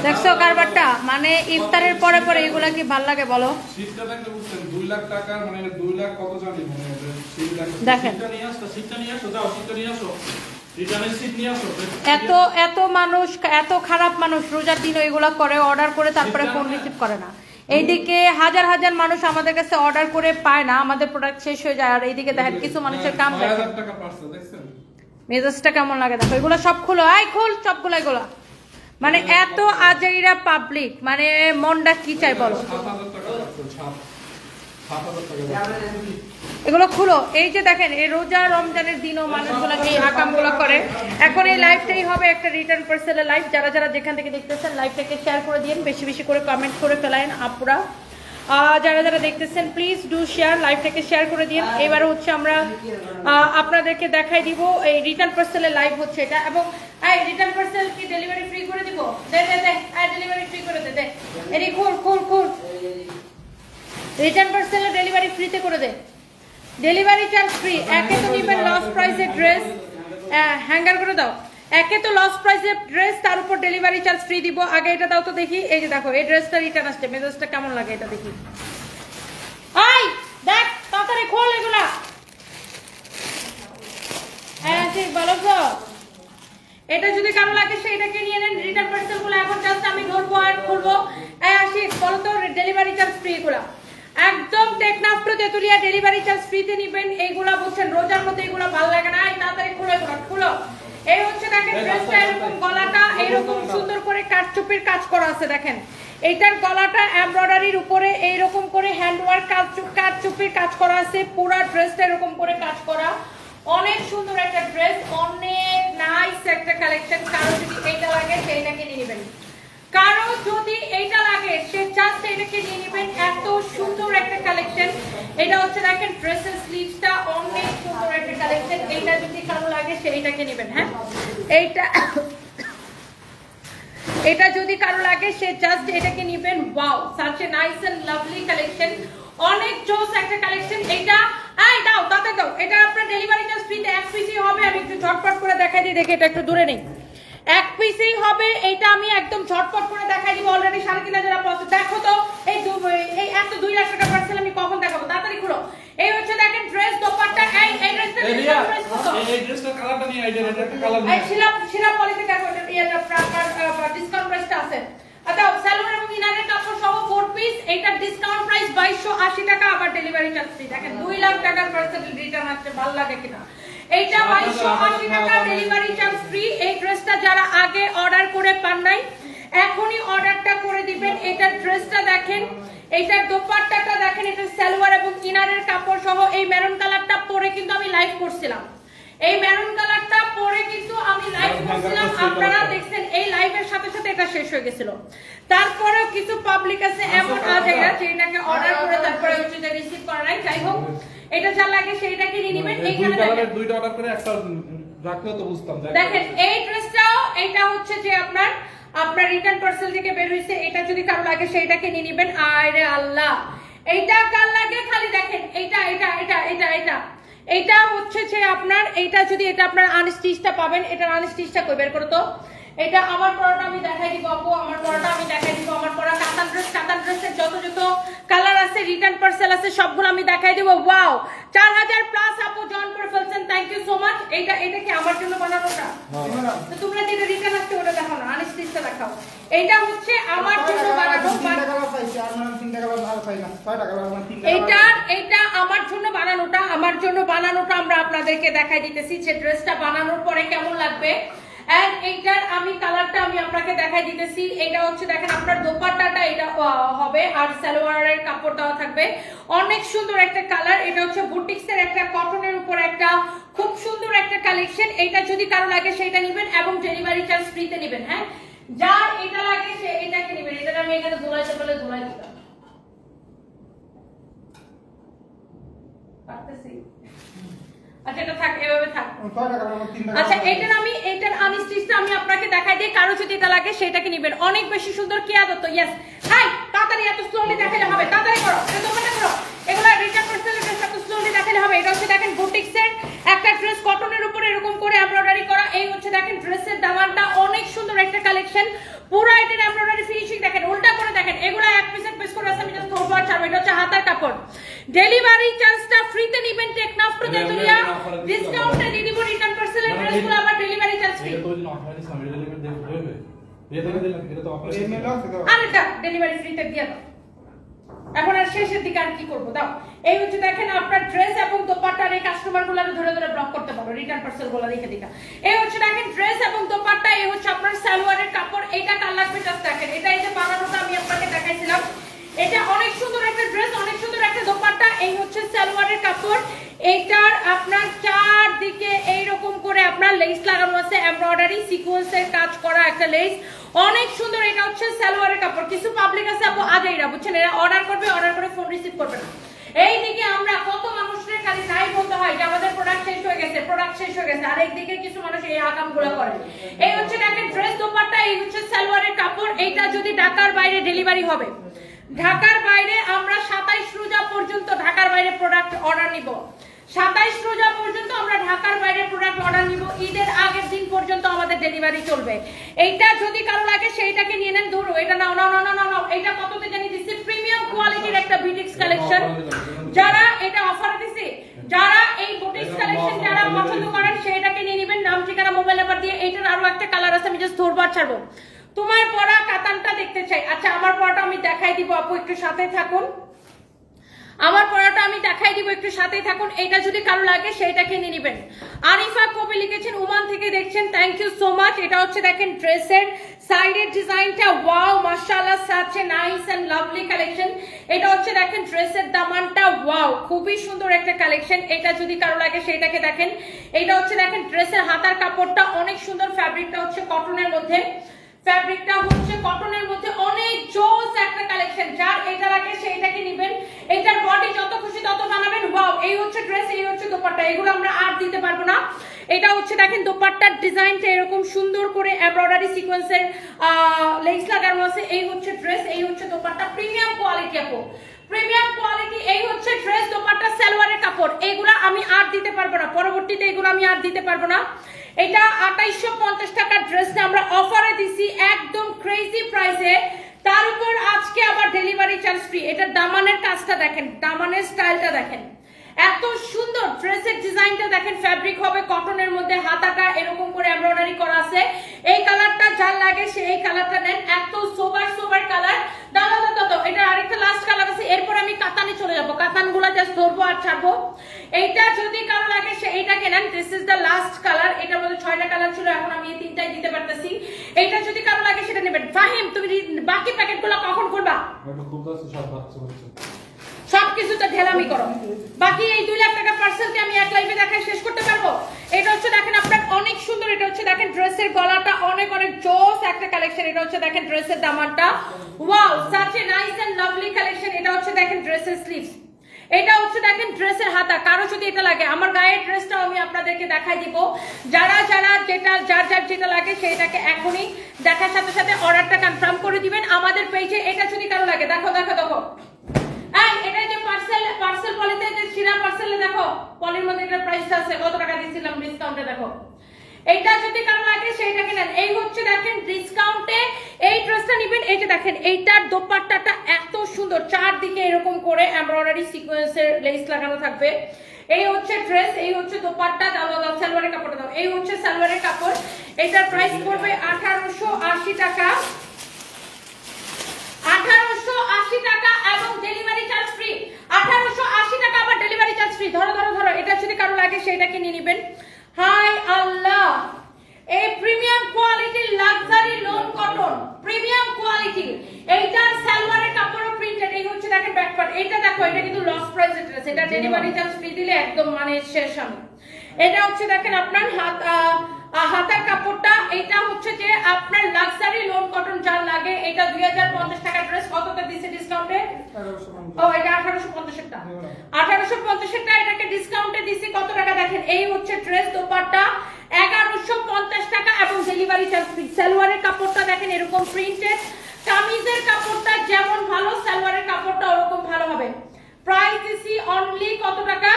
দেখছো কারবারটা মানে ইফতারের পরে পরে এগুলা কি ভাল লাগে বলো? দেখেন এত এত মানুষ, এত খারাপ মানুষ রোজার দিন এগুলা করে, অর্ডার করে তারপরে ফোন রিসিভ করে না। এইদিকে হাজার হাজার মানুষ আমাদের কাছে অর্ডার করে পায় না, আমাদের প্রোডাক্ট শেষ হয়ে যায়। আর এইদিকে দেখেন কিছু মানুষের কাম দেখেন, মেজাজটা কেমন লাগে দেখো। এগুলো সব খুলো, আই খুল সবগুলো। এগুলো মানে এত আজাইরা পাবলিক, মানে মনটা কি চাই বলো? এগুলো খুলো। এই যে দেখেন এই রোজা রমজানের দিনও মানুষগুলো এই আকামগুলো করে। এখন এই লাইভটাই হবে একটা রিটার্ন পার্সেলের লাইভ। যারা যারা যেখান থেকে দেখতেছেন লাইভটাকে শেয়ার করে দিন, বেশি বেশি করে কমেন্ট করে ফেলাইন আপুরা। যারা যারা দেখতেছেন প্লিজ ডু শেয়ার, লাইভটাকে শেয়ার করে দিন। এবারে হচ্ছে আমরা আপনাদেরকে দেখাই দিব এই রিটার্ন পার্সেলের লাইভ হচ্ছে এটা। এবং এই রিটার্ন পার্সেল কি ডেলিভারি ফ্রি করে দিব? দে দে দে, ডেলিভারি ফ্রি করে দে। এরি খুল খুল খুল, রিটার্ন পার্সেলের ডেলিভারি ফ্রিতে করে দে। Delivery charge free. একে তো নিবেন লস প্রাইসের ড্রেস, হ্যাঙ্গার করে দাও। একে তো লস প্রাইসের ড্রেস, তার উপর ডেলিভারি চার্জ ফ্রি দিব। আগে এটা দাও তো দেখি। এই যে দেখো এই ড্রেসটা রিটার্ন আসছে, মেজাজটা কেমন লাগে এটা দেখি। আই দেখ তাড়াতাড়ি খোল এগুলা। হ্যাঁ ঠিক বলো তো। এটা যদি কারো লাগে সেটাকে নিয়ে নেন। রিটার্ন পার্সেল গুলো এখন জাস্ট আমি ধরবো আর খুলবো। আশিক বলো তো ডেলিভারি চার্জ ফ্রি গুলা একদম Teknaf to Tetulia delivery charge ফ্রিতে নিবেন। এইগুলা বলছেন রোজার মধ্যে এগুলা ভালো লাগে না, তাড়াতাড়ি খুলে খুলো। এই হচ্ছে দেখেন ড্রেসটা এরকম, গলাটা এরকম সুন্দর করে কাটচুপির কাজ করা আছে। দেখেন এইটার গলাটা এমব্রয়ডারির উপরে এইরকম করে হ্যান্ডওয়ার্ক কাটচুপির কাজ করা আছে। পুরো ড্রেসটা এরকম করে কাজ করা, অনেক সুন্দর একটা ড্রেস, অনেক নাইস একটা কালেকশন। কারো যদি এইটা লাগে সেইটাকে নিয়ে নেবেন, কারো যদি এইটা লাগে সে জাস্ট এটাকে নিয়ে নেবেন। এত সুন্দর একটা কালেকশন। এটা হচ্ছে দেখেন ড্রেসের স্লিভসটা অনেক সুন্দর একটা কালেকশন। এইটা যদি কারো লাগে সেইটাকে নেবেন। হ্যাঁ এটা যদি কারো লাগে সে জাস্ট এটাকে নেবেন। Wow, such a nice and lovely collection, অনেক জোস একটা কালেকশন। এটা এই দাও তাতে দাও। এটা আপনার ডেলিভারি চার্জ ফ্রিতে এক পিসই হবে। আমি একটু ঝটপট করে দেখাই দিই, দেখি এটা একটু দূরে নেই। এক পিসই হবে এটা, আমি একদম ঝটপট করে দেখাই দিব। অলরেডি 3,500 পছন্দ। দেখো তো এই এত 2 লাখ টাকা পার্সেল আমি কখন দেখাবো? তাড়াতাড়ি খুলো। এই হচ্ছে দেখেন ড্রেস, দোপাট্টা। এই ড্রেসটা এই ড্রেসটার কালারটা নিয়ে আইডিয়া, এটা একটা কালার নিয়ে এই শিলা পলিতে দেখো এটা প্রাইস ডিসকাউন্ট প্রাইসটা আছে। আচ্ছা সালোয়ার এবং ইনারের কাপড় সহ 4 পিস। এটা ডিসকাউন্ট প্রাইস 2280 টাকা, আবার ডেলিভারি চার্জ ফ্রি। দেখেন 2 লাখ টাকার পার্সেল রিটার্ন আসছে, ভালো লাগে কিনা? এইটা 2280 টাকা, ডেলিভারি চার্জ ফ্রি। এই ড্রেসটা যারা আগে অর্ডার করে পান নাই এখনই অর্ডারটা করে দিবেন। এটার ড্রেসটা দেখেন, এইটার দোপাট্টাটা দেখেন, এটা সালোয়ার এবং ইনারের কাপড় সহ। এই মেরুন কালারটা পরে কিন্তু আমি লাইভ করছিলাম, এই মেরুন কালারটা পরে কিন্তু আমি লাইভ করছিলাম, আপনারা দেখছেন। এই লাইভের সাথে সাথে এটা শেষ হয়ে গেছিল। তারপরেও কিছু পাবলিক আছে এমন আজাইরা যে এটাকে অর্ডার করে তারপরে হচ্ছে যে রিসিভ করা নাই। যাই হোক, এটা যা লাগে সেইটাকে নিয়ে নেবেন। এইখানে দেখেন দুইটা অর্ডার করে একটা রাখলেও তো বুঝতাম। দেখেন এই ড্রেসটাও, এটা হচ্ছে যে আপনার রিটার্ন পার্সেল থেকে বের হইছে। এটা যদি কারো লাগে সেইটাকে নিয়ে নেবেন। আরে আল্লাহ, এইটা কার লাগে খালি দেখেন। এইটা এটা এটা এটা এটা এইটা হচ্ছে যে আপনার, এইটা যদি এটা আপনার আনস্টিচটা পাবেন। এটার আনস্টিচটা কই বের করো তো। এটা আমার পরাটা আমি দেখাই দিব আপু, আমার পরাটা আমি দেখাই দিব। আমার পরা কাতান ড্রেসের যত যত কালার আছে, রিটার্ন পার্সেল আছে, সবগুলো আমি দেখাই দিব। ওয়াও, 4000 প্লাস আপু জয়েন করে ফেলছেন, থ্যাংক ইউ সো মাচ। এটা কি আমার জন্য বানানোটা? তো তোমরা যেটা রিটার্ন আসছে ওটা দেখাও না, আনস্টিচটা দেখাও। এটা হচ্ছে আমার জন্য বানানো, এটা আমার জন্য বানানোটা, আমার জন্য বানানোটা আমরা আপনাদেরকে দেখাই দিতেছি যে ড্রেসটা বানানোর পরে কেমন লাগবে। এন্ড এইটার আমি কালারটা আমি আপনাকে দেখাই দিতেছি। এটা হচ্ছে দেখেন আপনার দোপাট্টাটা এটা হবে, আর সালোয়ারের কাপড়টাও থাকবে। অনেক সুন্দর একটা কালার। এটা হচ্ছে বুটিক্সের একটা কটনের উপর একটা খুব সুন্দর একটা কালেকশন। এইটা যদি কারো লাগে সেটা নেবেন এবং ডেলিভারি চার্জ ফ্রিতে নেবেন। হ্যাঁ, যার এটা লাগে সে এটাকে নেবেন। এটা আমি এখানে ধুলাইতে বলে ধুলাই দিলাম, পারতেছি। আচ্ছা এটা থাক, এভাবে থাক। আচ্ছা এটার আনস্টিচটা আমি আপনাকে দেখাই দিই। কারো যদি এটা লাগে সেটাকে নেবেন। অনেক বেশি সুন্দর। কি আদত? ইয়েস। হাই তাড়াতাড়ি, এত স্লোলি দেখালে হবে, তাড়াতাড়ি করো, দোকানে করো। এগুলা রিটার্ন পার্সেলের ড্রেস এত স্লোলি দেখালে হবে। এটা হচ্ছে দেখেন বুটিক্সের একটা ড্রেস, কটনের উপরে এরকম করে এমব্রয়ডারি করা। এই হচ্ছে দেখেন ড্রেসের দামানটা অনেক পুরো এটার এমব্রয়ডারি ফিনিশিং দেখেন, উল্টা করে দেখেন, এগুলো এক পিস করে আছে, আমি জাস্ট ধরবো আর ছাড়বো। এটা হচ্ছে হাতার কাপড়। ডেলিভারি চার্জটা ফ্রিতে নেবেন টেকনাফ টু তেতুলিয়া, ডিসকাউন্টে দিয়ে দিব। রিটার্ন পার্সেলের ড্রেসগুলো আবার ডেলিভারি চার্জ ফ্রি। এটা তো দিন অফার দিস আমি ডেলিভারি দেব হবে, এটা দিলাম, এটা তো অফার আর এটা ডেলিভারি ফ্রিতে দিয়ে দাও। এখন আর শেষের দিকে আর কি করবো, দাও। এই হচ্ছে দেখেন আপনার ড্রেস এবং দোপাট্টার, এই কাস্টমারগুলো ধরে ধরে ব্লক করতে পারো, রিটার্ন পার্সেল গুলো দেখে দেখা। এই হচ্ছে দেখেন ড্রেস এবং দোপাট্টা, এই হচ্ছে আপনার সালোয়ারের কাপড়। এটা কার লাগবে জাস্ট দেখেন, এটা এই যে বানানোটা আমি আপনাকে দেখাইছিলাম, এটা অনেক সুন্দর একটা ড্রেস, অনেক সুন্দর একটা দোপাট্টা। এই হচ্ছে সালোয়ারের কাপড়, এইটার আপনার চারদিকে এইরকম করে আপনার লেস লাগানো আছে, এমব্রয়ডারি সিকোয়েন্সের কাজ করা একটা লেস, অনেক সুন্দর। এটা হচ্ছে সালোয়ারের কাপড়। কিছু পাবলিক আছে আপু আজেইরা, বুঝছেন, এরা অর্ডার করবে, অর্ডার করে ফোন রিসিভ করবে না। এইদিকে আমরা কত মানুষের খালি নাই বলতে হয় যে আমাদের প্রোডাক্ট শেষ হয়ে গেছে, প্রোডাক্ট শেষ হয়ে গেছে, আর একদিকে কিছু মানুষ এই আকামগুলো করে। এই হচ্ছে দেখেন ড্রেস দোপাট্টা, এই হচ্ছে সালোয়ারের কাপড়। এইটা যদি ঢাকার বাইরে ডেলিভারি হবে, ঢাকার বাইরে আমরা 27 রোজা পর্যন্ত ঢাকার বাইরে প্রোডাক্ট অর্ডার নিব। 27 রোজা পর্যন্ত আমরা ঢাকার বাইরে প্রোডাক্ট অর্ডার নিব, ঈদের আগের দিন পর্যন্ত আমাদের ডেলিভারি চলবে। এইটা যদি কারো লাগে সেইটাকে নিয়ে নেন। ধরো এটা নাও নাও নাও নাও নাও, এটা কততে জানি দিচ্ছি, প্রিমিয়াম কোয়ালিটির একটা বুটিক্স কালেকশন। যারা এটা অফার দিছি, যারা এই বুটিক্স কালেকশন যারা পছন্দ করেন সেইটাকে নিয়ে নেবেন, নাম ঠিকানা মোবাইল নাম্বার দিয়ে। এইটার আরো একটা কালার আছে, আমি জাস্ট ধরবো আর ছাড়বো। তোমার পরা কাতানটা দেখতে চাই। আচ্ছা আমার পরাটা আমি দেখাই দিব আপু, একটু সাথে থাকুন। আমার পরাটা আমি দেখাই দিব, একটু সাথেই থাকুন। এটা যদি কারো লাগে সেইটাকে নিয়ে নেবেন। আরিফা কবি লিখেছেন, ওমান থেকে দেখছেন, থ্যাংক ইউ সো মাচ। এটা হচ্ছে দেখেন ড্রেসের সাইডের ডিজাইনটা, ওয়াও মাশাআল্লাহ, such a nice and lovely collection. এটা হচ্ছে দেখেন ড্রেসের দামানটা, ওয়াও খুবই সুন্দর একটা কালেকশন। এটা যদি কারো লাগে সেইটাকে দেখেন। এটা হচ্ছে দেখেন ড্রেসের হাতার কাপড়টা অনেক সুন্দর, ফ্যাব্রিকটা হচ্ছে কটনের মধ্যে, ফ্যাব্রিকটা হচ্ছে কটনের মধ্যে, অনেক জোস একটা কালেকশন। যার এটা লাগে সেইটাকে নেবেন। এটার বডি যত খুশি তত বানাবেন। ওয়াও, এই হচ্ছে ড্রেস, এই হচ্ছে দোপাট্টা, এগুলো আমরা আর দিতে পারবো না। এটা হচ্ছে দেখেন দোপাট্টার ডিজাইনটা এরকম সুন্দর করে এমব্রয়ডারি সিকোয়েন্সের লেস লাগানো আছে। এই হচ্ছে ড্রেস, এই হচ্ছে দোপাট্টা, প্রিমিয়াম কোয়ালিটি আপু, প্রিমিয়াম কোয়ালিটি। এই হচ্ছে ড্রেস দোপাট্টা সালোয়ারের কাপড়, এগুলো আমি আর দিতে পারবো না, পরবর্তীতে এগুলো আমি আর দিতে পারবো না। এটা 2850 টাকার ড্রেসটা আমরা অফারে দিছি একদম ক্রেজি প্রাইসে, তার উপর আজকে আবার ডেলিভারি চার্জ ফ্রি। এটা দামানের কাজটা দেখেন, দামানের স্টাইলটা দেখেন, এত সুন্দর। ড্রেসের ডিজাইনটা দেখেন, ফ্যাব্রিক হবে কটনের মধ্যে, হাতাটা এরকম করে এমব্রয়ডারি করা আছে। এই কালারটা যার লাগে সে এই কালারটা নেন, এত সোবার সোবার কালার। দাদা দাদা এটা আরেকটা লাস্ট কালার আছে, এরপর আমি কাতানে চলে যাবো, কাতানগুলো জাস্ট ধরবো আর ছাড়বো। এইটা যদি কারো লাগে সে এইটাকে নেন, this is the last colour. এটার মধ্যে 6টা কালার ছিল, এখন আমি এই 3টাই দিতে পারতেছি। এইটা যদি কারো লাগে সেটা নেবেন। ফাহিম তুমি বাকি প্যাকেটগুলো কখন করবা? সবকিছু তো ঢেলামি করো, বাকি এই 2 লাখ টাকার পার্সেলকে আমি এক লাইভে দেখায় শেষ করতে পারবো? এটা হচ্ছে দেখেন আপনার অনেক সুন্দর, এটা হচ্ছে দেখেন ড্রেসের গলাটা অনেক অনেক জোস একটা কালেকশন। এটা হচ্ছে দেখেন ড্রেসের দামানটা, wow such a nice and lovely collection. এটা হচ্ছে দেখেন ড্রেসের স্লিভস, এটা হচ্ছে দেখেন ড্রেসের হাতা। কারো যদি এটা লাগে, আমার গায়ের ড্রেসটাও আমি আপনাদেরকে দেখাই দিব। যারা যারা যেটা যার যার যেটা লাগে সেইটাকে এখনই দেখার সাথে সাথে অর্ডারটা কনফার্ম করে দিবেন আমাদের পেজে। এটা যদি কারো লাগে, দেখো দেখো দেখো, এটা যে পার্সেল পলিতে যে সিরা পার্সেলে দেখো, পলির মধ্যে এটা প্রাইসটা আছে, কত টাকা দিয়েছিলাম ডিসকাউন্টে দেখো। এইটা যদি কারো লাগে সেইটাকে নেন। এই হচ্ছে দেখেন ডিসকাউন্টে এই ড্রেসটা নেবেন। এই যে দেখেন এইটার দোপাট্টাটা এত সুন্দর, চারদিকে এরকম করে এমব্রয়ডারি সিকোয়েন্সের লেস লাগানো থাকবে। এই হচ্ছে ড্রেস, এই হচ্ছে দোপাট্টা, দাও দাও সালোয়ারের কাপড়টা দাও। এই হচ্ছে সালোয়ারের কাপড়, এটার প্রাইস পড়বে 1880 টাকা, 1880 টাকা এবং ডেলিভারি চার্জ ফ্রি। 1880 টাকা আবার ডেলিভারি চার্জ ফ্রি। ধরো ধরো ধরো, এটা যদি কারো লাগে সেটাকে নিয়ে নেবেন। হাই আল্লাহ, এই প্রিমিয়াম কোয়ালিটির luxury loan cotton, premium quality. এইটার সালোয়ারের কাপড়ও প্রিন্টেড। এই হচ্ছে দেখেন ব্যাক পার্ট, এটা দেখো, এটা কিন্তু লস প্রাইসের ড্রেস, এটা ডেলিভারি চার্জ ফ্রি দিলে একদম মানে শেষ আমি। এটা হচ্ছে দেখেন আপনার হাতার কাপড়টা, এটা হচ্ছে যে আপনার লাক্সারি লোন কটন যার লাগে। এটা 2050 টাকা ড্রেস, কতটা দিছে ডিসকাউন্টে? ও এটা 1850 টাকা, 1850 টাকা এটাকে ডিসকাউন্টে দিছি। কত টাকা দেখেন, এই হচ্ছে ড্রেস দোপাট্টা 1150 টাকা এবং ডেলিভারি চার্জ ফ্রি। সালোয়ারের কাপড়টা দেখেন এরকম প্রিন্টেড, কামিজের কাপড়টা যেমন ভালো সালোয়ারের কাপড়টা ওরকম ভালো হবে। প্রাইস দিছি অনলি কত টাকা?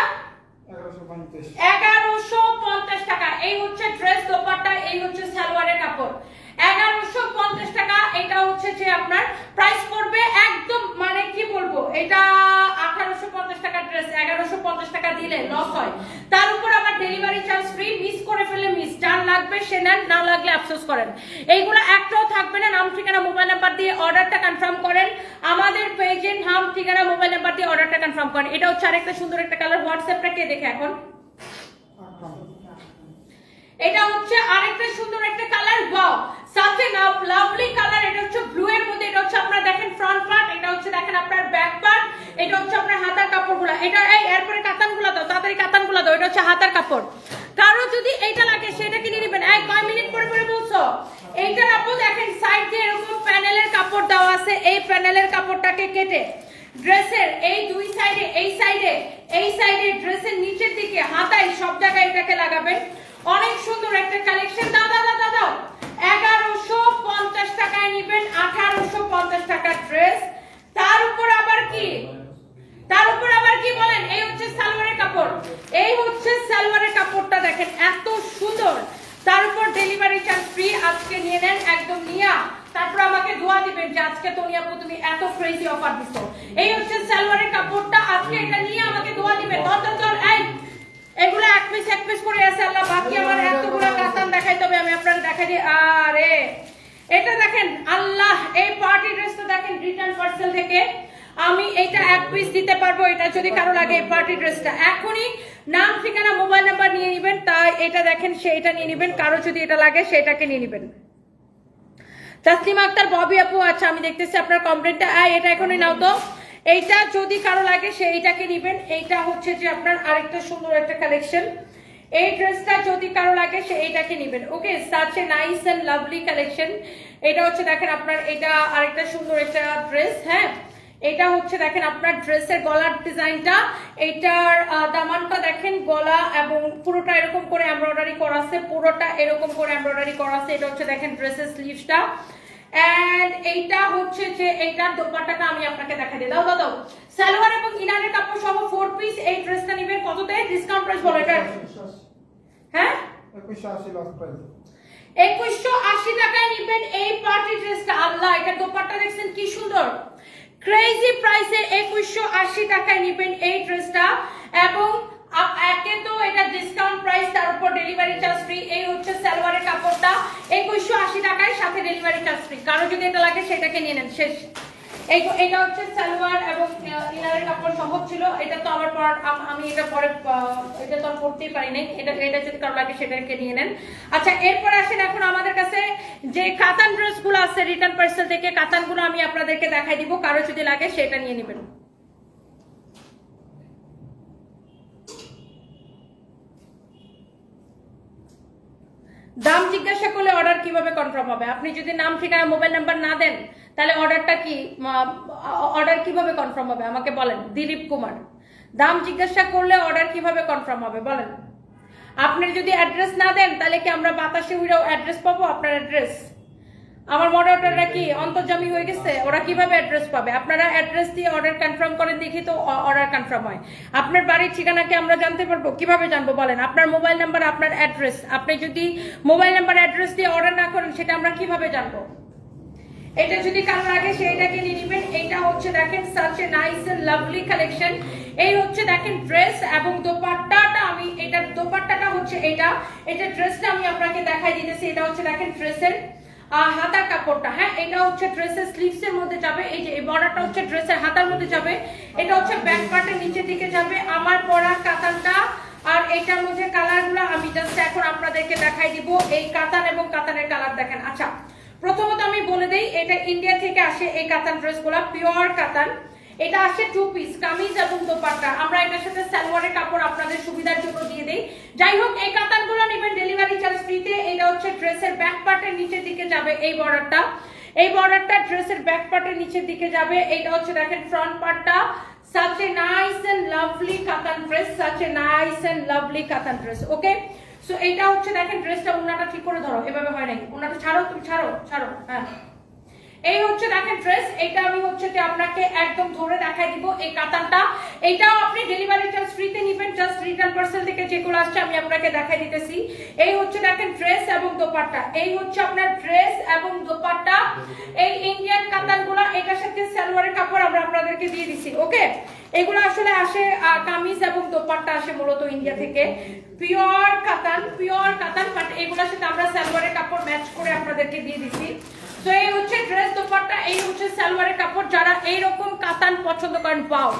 1150 টাকা। এই হচ্ছে ড্রেস দোপাট্টা, এই হচ্ছে সালোয়ারের কাপড়, 1150 টাকা আপনার প্রাইস পড়বে একদম মানে কি বলবো, এটা 1850 টাকা ড্রেস 1150 টাকা দিলে লস হয়, তার উপর আবার ডেলিভারি চার্জ ফ্রি। মিস করে ফেলে মিস, যার লাগবে সে নেন, না লাগলে আফসোস করেন। এইগুলো একটাও থাকবে না। নাম ঠিকানা মোবাইল নাম্বার দিয়ে অর্ডারটা কনফার্ম করেন, আমাদের পেজের নাম ঠিকানা মোবাইল নাম্বার দিয়ে অর্ডারটা কনফার্ম করেন। এটা হচ্ছে আরেকটা সুন্দর একটা কালার। হোয়াটসঅ্যাপটা কে দেখে এখন? এটা হচ্ছে আরেকটা সুন্দর একটা colour. Wow, such a lovely colour. এটা হচ্ছে ব্লু এর মধ্যে। এটা হচ্ছে আপনারা দেখেন ফ্রন্ট পার্ট, এটা হচ্ছে দেখেন আপনার ব্যাক পার্ট, এটা হচ্ছে আপনার হাতার কাপড়গুলো। এটা এই এরপরে কাতানগুলো দাও, তাড়াতাড়ি কাতানগুলো দাও। এটা হচ্ছে হাতার কাপড়। কারো যদি এইটা লাগে সেটা কিনে নেবেন। এই কয় মিনিট পরে পরে বলছো? এইটার আপু দেখেন সাইড দিয়ে এরকম প্যানেলের কাপড় দেওয়া আছে। এই প্যানেলের কাপড়টাকে কেটে ড্রেসের এই দুই সাইডে, এই সাইডে ড্রেসের নিচের দিকে, হাতায় সব জায়গায় এটাকে লাগাবেন। অনেক সুন্দর একটা কালেকশন। দাদা 1150 টাকায় নেবেন 1850 টাকার ড্রেস। তার উপর আবার কি বলেন? এই হচ্ছে সালোয়ারের কাপড়, এই হচ্ছে সালোয়ারের কাপড়টা দেখেন এত সুন্দর। তার উপর ডেলিভারি চার্জ ফ্রি। আজকে নিয়ে নেন, একদম নিয়া তারপর আমাকে দোয়া দিবেন যে আজকে তোনি আপু তুমি এত ক্রেজি অফার দিছো। এই হচ্ছে সালোয়ারের কাপড়টা। আজকে এটা নিয়ে আমাকে দোয়া দিবেন। দর এই এগুলো এক পিস করে আছে আল্লাহ। বাকি আমার এতগুলো কাতান দেখাইতে হবে, আমি আপনাদের দেখাই দিই। আরে এটা দেখেন আল্লাহ, এই পার্টি ড্রেসটা দেখেন রিটার্ন পার্সেল থেকে আমি এটা এক পিস দিতে পারবো। এটা যদি কারো লাগে এই পার্টি ড্রেসটা, এখনই নাম ঠিকানা মোবাইল নাম্বার নিয়ে নেবেন। তাই এটা দেখেন সেইটা নিয়ে নেবেন। কারো যদি এটা লাগে সেটাকে নিয়ে নেবেন। তাসলিমা আক্তার, ববি আপু, আচ্ছা আমি দেখতেছি আপনার কমপ্লেন্টটা। এটা এখনই নাও তো। এইটা যদি কারো লাগে সেইটাকে নেবেন। এইটা হচ্ছে যে আপনার আরেকটা সুন্দর একটা কালেকশন। এই ড্রেসটা যদি কারো লাগে সে এইটাকে নেবেন। Okay, such a nice and lovely collection. এটা হচ্ছে দেখেন আপনার, এটা আরেকটা সুন্দর একটা ড্রেস। হ্যাঁ, এটা হচ্ছে দেখেন আপনার ড্রেসের গলার ডিজাইনটা, এইটার দামানটা দেখেন, গলা এবং পুরোটা এরকম করে এমব্রয়ডারি করা আছে, পুরোটা এরকম করে এমব্রয়ডারি করা আছে। এটা হচ্ছে দেখেন ড্রেসের স্লিভসটা। এন্ড এইটা হচ্ছে যে এইটার দোপাট্টাটা আমি আপনাকে দেখাই দিই। দাও সালোয়ার এবং ইনারের কাপড় সহ 4 পিস। এই ড্রেসটা নেবেন কততে? ডিসকাউন্ট প্রাইস বলো এটা। হ্যাঁ, 2180 টাকায় নেবেন এই পার্টি ড্রেসটা। আল্লাহ, এটা দোপাট্টা দেখছেন কি সুন্দর, ক্রেজি প্রাইসে 2180 টাকায় নেবেন এই ড্রেসটা। এবং একে তো এটা ডিসকাউন্ট প্রাইস, তার উপর ডেলিভারি চার্জ ফ্রি। এই হচ্ছে সালোয়ারের কাপড়টা 2180 টাকায়, সাথে ডেলিভারি চার্জ ফ্রি। কারো যদি এটা লাগে সেটাকে নিয়ে নেন। শেষ। এটা হচ্ছে সালোয়ার এবং ইনারের কাপড় সহজ ছিল। এটা তো আমার পর আমি এটা পরে এটা তো পড়তেই পারি নাই। এটা যদি কারো লাগে সেটাকে নিয়ে নেন। আচ্ছা, এরপর আসেন এখন আমাদের কাছে যে কাতান ড্রেসগুলো আছে রিটার্ন পার্সেল থেকে, কাতানগুলো আমি আপনাদেরকে দেখাই দিব। কারো যদি লাগে সেটা নিয়ে নেবেন। দাম জিজ্ঞাসা করলে অর্ডার কিভাবে কনফার্ম হবে? আপনি যদি নাম ঠিকানা মোবাইল নাম্বার না দেন তাহলে অর্ডার কিভাবে কনফার্ম হবে আমাকে বলেন। দিলীপ কুমার, দাম জিজ্ঞাসা করলে অর্ডার কিভাবে কনফার্ম হবে বলেন? আপনি যদি অ্যাড্রেস না দেন তাহলে কি আমরা বাতাসে উড়াও অ্যাড্রেস পাবো? আপনার অ্যাড্রেস, আমার মডারেটররা কি অন্তর্জামী হয়ে গেছে? ওরা কিভাবে অ্যাড্রেস পাবে? আপনারা অ্যাড্রেস দিয়ে অর্ডার কনফার্ম করেন, দেখি তো অর্ডার কনফার্ম হয়। আপনার বাড়ির ঠিকানাকে আমরা জানতে পারবো? কিভাবে জানবো বলেন? আপনার মোবাইল নাম্বার, আপনার অ্যাড্রেস, আপনি যদি মোবাইল নাম্বার অ্যাড্রেস দিয়ে অর্ডার না করেন সেটা আমরা কিভাবে জানবো? এটা যদি কারো লাগে সেইটাকে নিয়ে নেবেন। এটা হচ্ছে দেখেন such a nice and lovely collection. এই হচ্ছে দেখেন ড্রেস এবং দোপাট্টাটা, আমি এটার দোপাট্টাটা হচ্ছে এটা ড্রেসটা আমি আপনাকে দেখাই দিতেছি। এটা হচ্ছে দেখেন ড্রেসের হাতার কাপড়টা। হ্যাঁ, এটা হচ্ছে ড্রেসের স্লিভস এর মধ্যে যাবে। এই যে এই বর্ডারটা হচ্ছে ড্রেসের হাতার মধ্যে যাবে। এটা হচ্ছে ব্যাক পার্টের নিচের দিকে যাবে। আমার পরা কাতানটা আর এটার মধ্যে কালারগুলো আমি জাস্ট এখন আপনাদেরকে দেখাই দিব। এই কাতান এবং কাতানের কালার দেখেন। আচ্ছা, প্রথমত আমি বলে দেই এটা ইন্ডিয়া থেকে আসে এই কাতান ড্রেসগুলো, পিওর কাতান। এটা আসে 2 পিস, কামিজ এবং দোপাট্টা। আমরা এটার সাথে সালোয়ারের কাপড় আপনাদের সুবিধার জন্য দিয়ে দেই। যাই হোক, এই কাতানগুলো নেবেন ডেলিভারি চার্জ ফ্রিতে। এটা হচ্ছে ড্রেসের ব্যাক পার্টের নিচের দিকে যাবে এই বর্ডারটা ড্রেসের ব্যাক পার্টের নিচের দিকে যাবে। এটা হচ্ছে দেখেন ফ্রন্ট পার্টটা। such a nice and lovely cotton dress, such a nice and lovely cotton dress. Okay, so এটা হচ্ছে দেখেন ড্রেসটা, ওন্নাটা ঠিক করে ধরো, এভাবে হয় নাকি? ওন্নাটা ছাড়ো, তুমি ছাড়ো। হ্যাঁ, এই হচ্ছে দেখেন ড্রেস, এটা আমি হচ্ছে যে আপনাকে একদম ধরে দেখাই দিব এই কাতানটা। এটাও আপনি ডেলিভারি চার্জ ফ্রিতে নেবেন, জাস্ট রিটার্ন পার্সেল থেকে যেগুলো আসছে আমি আপনাকে দেখাই দিতেছি। এই হচ্ছে দেখেন ড্রেস এবং দোপাট্টা, এই হচ্ছে আপনার ড্রেস এবং দোপাট্টা। এই ইন্ডিয়ান কাতানগুলো এটার সাথে সালোয়ারের কাপড় আমরা আপনাদেরকে দিয়ে দিছি। ওকে, এগুলো আসলে আসে কামিজ এবং দোপাট্টা আসে মূলত ইন্ডিয়া থেকে, পিওর কাতান, বাট এগুলোর সাথে আমরা সালোয়ারের কাপড় ম্যাচ করে আপনাদেরকে দিয়ে দিছি। তো এই হচ্ছে ড্রেস দোপাট্টা, এই হচ্ছে সালোয়ারের কাপড়। যারা এইরকম কাতান পছন্দ করেন, পাও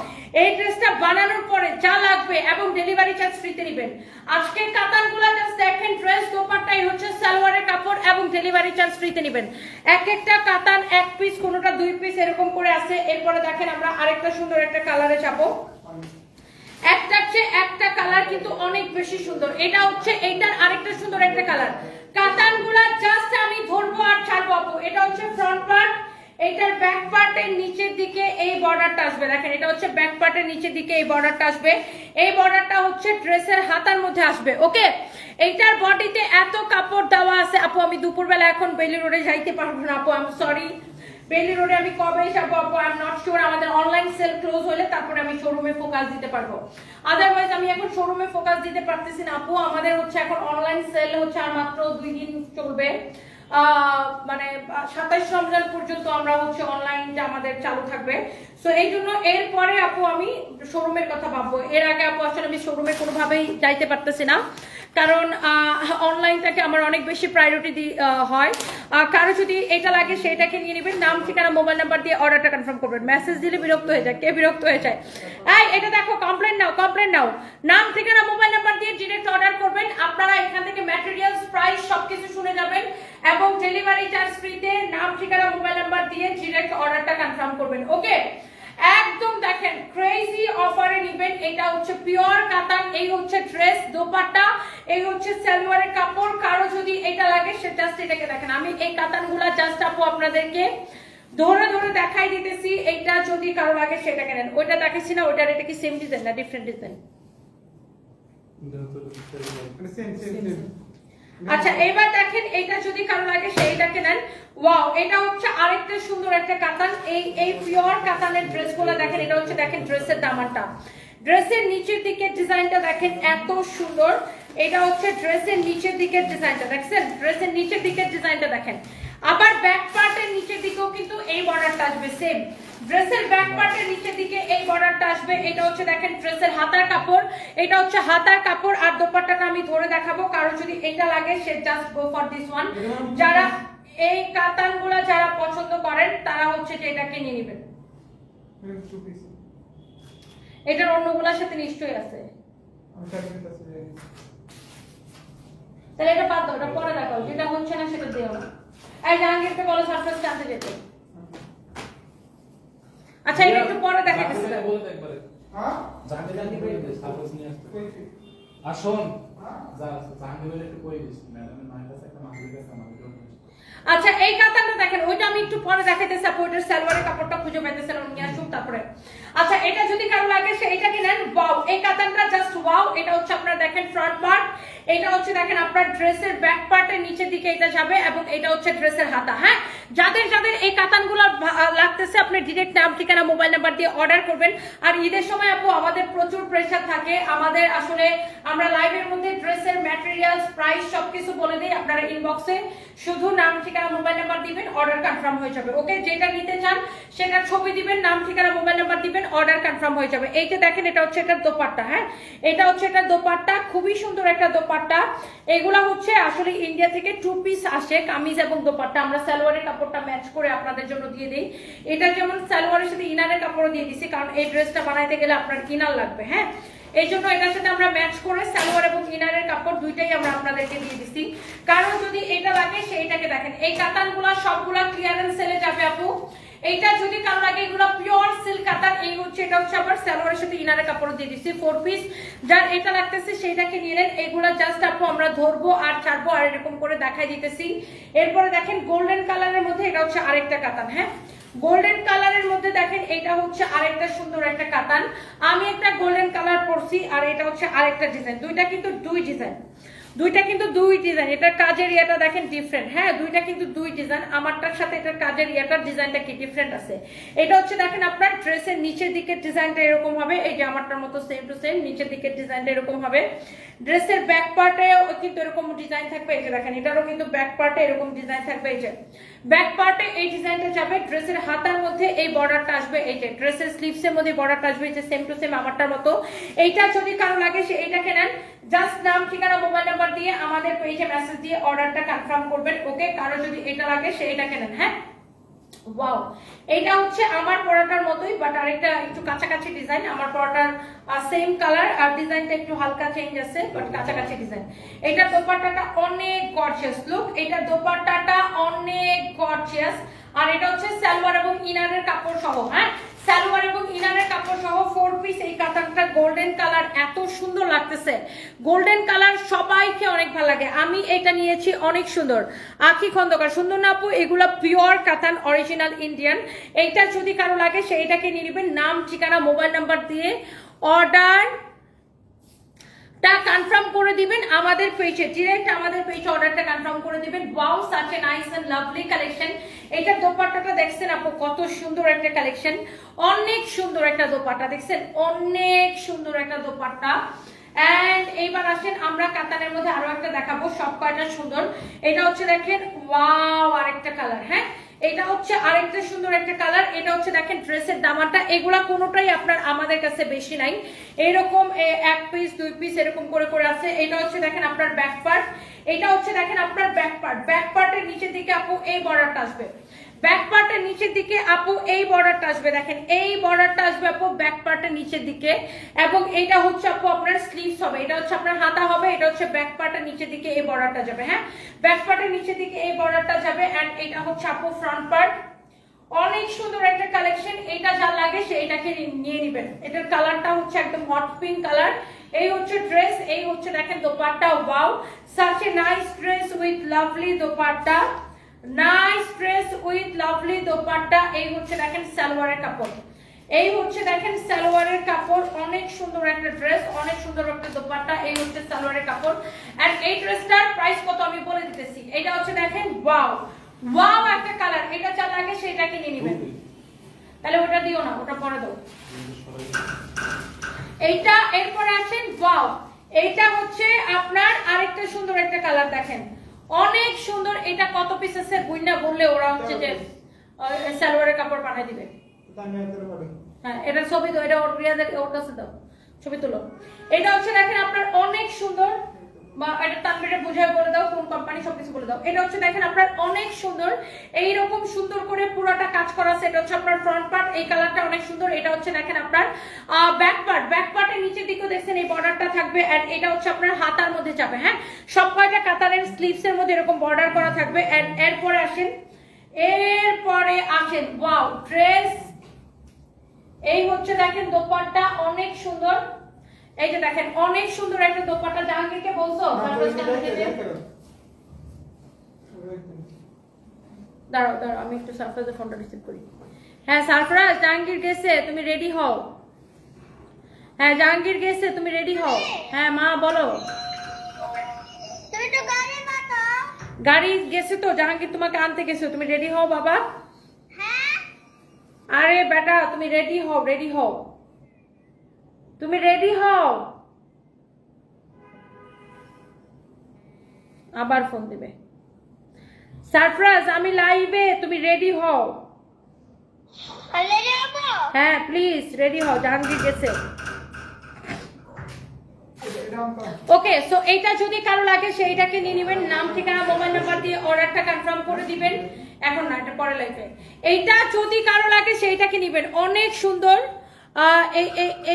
এই ড্রেসটা বানানোর পরে যা লাগবে এবং ডেলিভারি চার্জ ফ্রিতে নেবেন। আজকের কাতানগুলো জাস্ট দেখেন, ড্রেস দোপাট্টা, এই হচ্ছে সালোয়ারের কাপড় এবং ডেলিভারি চার্জ ফ্রিতে নেবেন। এক একটা কাতান 1 পিস, কোনোটা 2 পিস এরকম করে আছে। এরপরে দেখেন আমরা আরেকটা সুন্দর একটা কালারে যাবো, একটার চেয়ে একটা কালার কিন্তু অনেক বেশি সুন্দর। এটা হচ্ছে এইটার আরেকটা সুন্দর একটা কালার। কাতানগুলা জাস্ট আমি ধরবো আর ছাড়বো আপু। এটা হচ্ছে ফ্রন্ট পার্ট, এইটার ব্যাক পার্টের নিচের দিকে এই বর্ডারটা আসবে। দেখেন এটা হচ্ছে ব্যাক পার্টের নিচের দিকে এই বর্ডারটা আসবে। এই বর্ডারটা হচ্ছে ড্রেসের হাতার মধ্যে আসবে। ওকে, এইটার বডিতে এত কাপড় দেওয়া আছে আপু, আমি দুপুরবেলা এখন বেলি রোডে যাইতে পারবো না আপু, আই এম সরি। বেলি রোডে আমি কবে যাবো আপু, আই এম নট শিওর। আমাদের অনলাইন সেল ক্লোজ হলে তারপরে আমি শোরুমে ফোকাস দিতে পারবো, আদারওয়াইজ আমি এখন শোরুমে ফোকাস দিতে পারতেছি না আপু। আমাদের হচ্ছে এখন অনলাইন সেল হচ্ছে আর মাত্র 2 দিন চলবে, মানে 27 রমজান পর্যন্ত আমরা হচ্ছে অনলাইনটা আমাদের চালু থাকবে। সো এই জন্য এরপরে আপু আমি শোরুমের কথা ভাববো। এর আগে আপু আসলে আমি শোরুমে কোনোভাবেই যাইতে পারতেছি না, কারণ অনলাইনটাকে আমার অনেক বেশি প্রায়োরিটি হয়। কারো যদি এটা লাগে সেটাকে নিয়ে নেবেন, নাম ঠিকানা মোবাইল নাম্বার দিয়ে অর্ডারটা কনফার্ম করবেন। মেসেজ দিলে বিরক্ত হয়ে যায়, কে বিরক্ত হয়ে যায়? এই এটা দেখো, কমপ্লেন নাও, নাম ঠিকানা মোবাইল নাম্বার দিয়ে ডিরেক্ট অর্ডার করবেন। আপনারা এখান থেকে ম্যাটেরিয়ালস প্রাইস সবকিছু শুনে যাবেন এবং ডেলিভারি চার্জ ফ্রিতে, নাম ঠিকানা মোবাইল নাম্বার দিয়ে ডিরেক্ট অর্ডারটা কনফার্ম করবেন। ওকে, একদম দেখেন ক্রেজি অফারে নিবেন। এটা হচ্ছে পিওর কাতান, এই হচ্ছে ড্রেস দোপাট্টা, এই হচ্ছে সালোয়ারের কাপড়। কারো যদি এটা লাগে সে জাস্ট এটাকে দেখেন। আমি এই কাতানগুলা জাস্ট আপু আপনাদেরকে ধরে ধরে দেখাই দিতেছি। এইটা যদি কারো লাগে সেটাকে নেন। ওইটা দেখাচ্ছি না, ওইটার এটা কি সেম ডিজাইন না ডিফারেন্ট ডিজাইন? আচ্ছা এবার দেখেন, এইটা যদি কারো লাগে সেইটাকে নেন। ওয়াও, এটা হচ্ছে আরেকটা সুন্দর একটা কাতান। এই পিওর কাতানের ড্রেসগুলো দেখেন, এটা হচ্ছে দেখেন ড্রেসের দামানটা, ড্রেসের নিচের দিকের ডিজাইনটা দেখেন এত সুন্দর। এটা হচ্ছে ড্রেসের নিচের দিকের ডিজাইনটা, দেখছেন ড্রেসের নিচের দিকের ডিজাইনটা দেখেন। আবার ব্যাক পার্টের নিচের দিকেও কিন্তু এই বর্ডারটা আসবে, সেম ড্রেসের ব্যাক পার্টের নিচের দিকে এই বর্ডারটা আসবে। এটা হচ্ছে দেখেন ড্রেসের হাতার কাপড়, এটা হচ্ছে হাতার কাপড়। আর দোপাট্টাটা আমি ধরে দেখাবো, কারো যদি এটা লাগে সে just go for this one. যারা এই কাতানগুলা যারা পছন্দ করেন তারা হচ্ছে যে এটাকে নিয়ে নেবেন। এটার অন্যগুলোর সাথে নিশ্চয়ই আছে, তাহলে এটা বাদ দাও, এটা পরে দেখাও। যেটা হচ্ছে না সেটা দিও না। এই জাহাঙ্গীরকে বলো সারপ্রাইজ জানতে যেতে। আচ্ছা এটা একটু পরে দেখাইতেছি। বলে দেখ একবারে, হ্যাঁ জাহাঙ্গীর কই দিস সারপ্রাইজ নিয়ে আসতে। আর শোন, জাহাঙ্গীর একটু কই দিস, ম্যাডামের মায়ের কাছে একটা মাগরিব আছে আমাদের। আচ্ছা এই কাতানটা দেখেন, ওইটা আমি একটু পরে দেখাইতেছি। ওইটার সালোয়ারের কাপড়টা খুঁজে পাইতেছেন, নিয়ে আসুন তারপরে। আচ্ছা এটা যদি কারো লাগে সে এইটাকে নেন। ওয়াও, এই কাতানটা জাস্ট ওয়াও। এটা হচ্ছে আপনারা দেখেন ফ্রন্ট পার্ট, এটা হচ্ছে দেখেন আপনার ড্রেসের ব্যাক পার্টের নিচের দিকে এটা যাবে এবং এটা হচ্ছে ড্রেসের হাতা। হ্যাঁ, যাদের যাদের এই কাতানগুলো লাগতেছে আপনি ডিরেক্ট নাম ঠিকানা মোবাইল নাম্বার দিয়ে অর্ডার করবেন। আর ঈদের সময় আপু আমাদের প্রচুর প্রেসার থাকে, আমাদের আসলে আমরা লাইভের মধ্যে ড্রেসের ম্যাটেরিয়ালস প্রাইস সবকিছু বলে দিই। আপনারা ইনবক্সে শুধু নাম ঠিকানা মোবাইল নাম্বার দিবেন, অর্ডার কনফার্ম হয়ে যাবে। ওকে, যেটা নিতে চান সেটার ছবি দিবেন, নাম ঠিকানা মোবাইল নাম্বার দিবেন, অর্ডার কনফার্ম হয়ে যাবে। এইটা দেখেন, এটা হচ্ছে এটার দোপাট্টা। হ্যাঁ, এটা হচ্ছে এটার দোপাট্টা, খুবই সুন্দর একটা দোপাট্টা। এগুলা হচ্ছে আসলে ইন্ডিয়া থেকে 2 পিস আসে, কামিজ এবং দোপাট্টা। আমরা সালোয়ারের কাপড়টা ম্যাচ করে আপনাদের জন্য দিয়ে দিই। এটা যেমন সালোয়ারের সাথে ইনারের কাপড়ও দিয়ে দিছি, কারণ এই ড্রেসটা বানাইতে গেলে আপনার ইনার লাগবে। হ্যাঁ, এই জন্য এটার সাথে আমরা ম্যাচ করে সালোয়ার এবং ইনারের কাপড় দুইটাই আমরা আপনাদেরকে দিয়ে দিচ্ছি। কারণ যদি এটা লাগে সেইটাকে দেখেন। এই কাতানগুলা সবগুলা ক্লিয়ারেন্স সেলে যাবে আপু। এইটা যদি কারো লাগে, এগুলো পিওর সিল্ক কাতান। এই হচ্ছে এটা হচ্ছে আবার সালোয়ারের সাথে ইনারের কাপড় দিয়ে দিচ্ছি 4 পিস। যার এটা লাগতেছে সেইটাকে নিয়ে নেন। এগুলা জাস্ট আপু আমরা ধরবো আর ছাড়বো আর এরকম করে দেখাই দিতেছি। এরপরে দেখেন গোল্ডেন কালারের মধ্যে এটা হচ্ছে আরেকটা কাতান। হ্যাঁ, গোল্ডেন কালারের মধ্যে দেখেন এটা হচ্ছে আরেকটা সুন্দর একটা কাতান। আমি একটা গোল্ডেন কালার পরছি আর এটা হচ্ছে আরেকটা ডিজাইন, দুইটা কিন্তু দুই ডিজাইন। দুইটা কিন্তু দুই ডিজাইন, এটার কাজের ইয়াটা দেখেন ডিফারেন্ট। হ্যাঁ, দুইটা কিন্তু দুই ডিজাইন, আমারটার সাথে এটার কাজের ইয়াটার ডিজাইনটা কি ডিফারেন্ট আছে। এটা হচ্ছে দেখেন আপনার ড্রেসের নিচের দিকের ডিজাইনটা এরকম হবে, এই যে আমারটার মতো সেম টু সেম নিচের দিকের ডিজাইনটা এরকম হবে। ড্রেসের ব্যাক পার্টেও কিন্তু এরকম ডিজাইন থাকবে, এই যে দেখেন এটারও কিন্তু ব্যাক পার্টে এরকম ডিজাইন থাকবে, এই যে ব্যাক পার্টে এই ডিজাইনটা যাবে। ড্রেসের হাতার মধ্যে এই বর্ডারটা আসবে, এই যে ড্রেসের স্লিভসের মধ্যে বর্ডারটা আসবে, এই যে সেম টু সেম আমারটার মতো। এইটা যদি কারো লাগে সে এইটাকে নেন, জাস্ট নাম ঠিকানা মোবাইল নাম্বার দিয়ে আমাদের পেজে মেসেজ দিয়ে অর্ডারটা কনফার্ম করবেন। ওকে, কারো যদি এটা লাগে সে এটাকে নেন। হ্যাঁ, ওয়াও, এটা হচ্ছে আমার পরাটার মতোই বাট আরেকটা একটু কাছাকাছি ডিজাইন। আমার পরাটার সেম কালার আর ডিজাইনটা একটু হালকা চেঞ্জ আছে বাট কাছাকাছি ডিজাইন। এটা দোপাট্টাটা অনেক গর্জিয়াস লুক, এটা দোপাট্টাটা অনেক গর্জিয়াস। আর এটা হচ্ছে সালোয়ার এবং ইনারের কাপড় সহ। হ্যাঁ, সালোয়ার এবং ইনারের কাপড় সহ 4 পিস। এই কাতানটা গোল্ডেন কালার, এত সুন্দর লাগতেছে গোল্ডেন কালার, সবাইকে অনেক ভালো লাগে। আমি এটা নিয়েছি, অনেক সুন্দর। আখি খন্দকার, সুন্দর না আপু? এগুলা পিওর কাতান, অরিজিনাল ইন্ডিয়ান। এইটা যদি কারো লাগে সেইটাকে নিয়ে নেবেন, নাম ঠিকানা মোবাইল নাম্বার দিয়ে অর্ডার টা কনফার্ম করে দিবেন আমাদের পেজে, ডিরেক্ট আমাদের পেজে অর্ডারটা কনফার্ম করে দিবেন। Wow, such a nice and lovely collection. এটা দোপাট্টাটা দেখছেন আপু, কত সুন্দর একটা কালেকশন, অনেক সুন্দর একটা দোপাট্টা দেখছেন, অনেক সুন্দর একটা দোপাট্টা। এন্ড এইবার আসেন আমরা কাতানের মধ্যে আরো একটা দেখাবো, সব কয়টা সুন্দর। এটা হচ্ছে দেখেন, ওয়াও, আরেকটা কালার। হ্যাঁ, এটা হচ্ছে আরেকটা সুন্দর একটা কালার। এটা হচ্ছে দেখেন ড্রেসের দামাটা, এগুলা কোনোটাই আপনার আমাদের কাছে বেশি নাই, এরকম 1 পিস 2 পিস এরকম করে করে আছে। এটা হচ্ছে দেখেন আপনার ব্যাক পার্ট, এটা হচ্ছে দেখেন আপনার ব্যাক পার্ট। ব্যাক পার্টের নিচের দিকে আপু এই বর্ডারটা আসবে, ব্যাক পার্টের নিচের দিকে আপু এই বর্ডারটা আসবে, দেখেন এই বর্ডারটা আসবে আপু ব্যাক পার্টের নিচের দিকে। এবং এটা হচ্ছে আপু আপনার স্লিভস হবে, এটা হচ্ছে আপনার হাতা হবে, এটা হচ্ছে ব্যাক পার্টের নিচের দিকে এই বর্ডারটা যাবে। হ্যাঁ, ব্যাক পার্টের নিচের দিকে এই বর্ডারটা যাবে। এন্ড এটা হচ্ছে আপু ফ্রন্ট পার্ট, অনেক সুন্দর একটা কালেকশন। এটা যা লাগে সেইটাকে নিয়ে নেবেন। এটার কালারটা হচ্ছে একদম হট পিঙ্ক কালার। এই হচ্ছে ড্রেস, এই হচ্ছে দেখেন dupatta. Wow, such a nice dress with lovely dupatta, nice dress with lovely dupatta. এই হচ্ছে দেখেন সালোয়ারের কাপড়, এই হচ্ছে দেখেন সালোয়ারের কাপড়, অনেক সুন্দর একটা ড্রেস, অনেক সুন্দর একটা দোপাট্টা। এই হচ্ছে সালোয়ারের কাপড়। আর এই ড্রেসটার প্রাইস কত আমি বলে দিতেছি। এটা হচ্ছে দেখেন, ওয়াও ওয়াও একটা কালার। এটা যা লাগে সেটাকে নিয়ে নেবেন, তাহলে ওটা দিও না, ওটা পরে দাও। এইটা এরপরে আসেন, ওয়াও, এইটা হচ্ছে আপনার আরেকটা সুন্দর একটা কালার, দেখেন অনেক সুন্দর। এটা কত পিস আছে বুইনা বললে ওরা হচ্ছে যে সালোয়ারের কাপড় বানাই দিবে। হ্যাঁ, এটা ছবি দাও, এটা ওর রিয়াদের ওর কাছে দাও, ছবি তুলো। এটা হচ্ছে দেখেন আপনার অনেক সুন্দর, বা এটা তানভীরে বুঝায় বলে দাও কোন কোম্পানি, সবকিছু বলে দাও। এটা হচ্ছে দেখেন আপনার অনেক সুন্দর, এইরকম সুন্দর করে পুরোটা কাজ করা আছে। এটা হচ্ছে আপনার ফ্রন্ট পার্ট, এই কালারটা অনেক সুন্দর। এটা হচ্ছে দেখেন আপনার ব্যাক পার্ট, ব্যাক পার্টের নিচের দিকেও দেখছেন এই বর্ডারটা থাকবে। এন্ড এটা হচ্ছে আপনার হাতার মধ্যে যাবে। হ্যাঁ, সব কয়টা কাতারের স্লিভস এর মধ্যে এরকম বর্ডার করা থাকবে। এন্ড এরপরে আসেন ওয়াও ড্রেস। এই হচ্ছে দেখেন দোপাট্টা, অনেক সুন্দর। এই যে দেখেন অনেক সুন্দর একটা দোপাট্টা। জাহাঙ্গীরকে বলছো দাঁড়াও দাঁড়াও, আমি একটু সারফরাজের ফোনটা রিসিভ করি। হ্যাঁ সারফরাজ, জাহাঙ্গীর গেছে, তুমি রেডি হও। হ্যাঁ জাহাঙ্গীর গেছে, তুমি রেডি হও। হ্যাঁ মা বলো। গাড়ি গেছে তো, জাহাঙ্গীর তোমাকে আনতে গেছে, তুমি রেডি হও বাবা। আরে বেটা তুমি রেডি হও, রেডি হও, তুমি রেডি হও। আবার ফোন দিবে। সারপ্রাইজ, আমি লাইভে, তুমি রেডি হও। হ্যাঁ প্লিজ রেডি হও, জাহাঙ্গীর গেছে। ওকে, সো এইটা যদি কারো লাগে সেইটাকে নিয়ে নেবেন, নাম ঠিকানা মোবাইল নাম্বার দিয়ে অর্ডারটা কনফার্ম করে দিবেন। এখন না, এটা পরে লাইভে। এইটা যদি কারো লাগে সেইটাকে নেবেন, অনেক সুন্দর।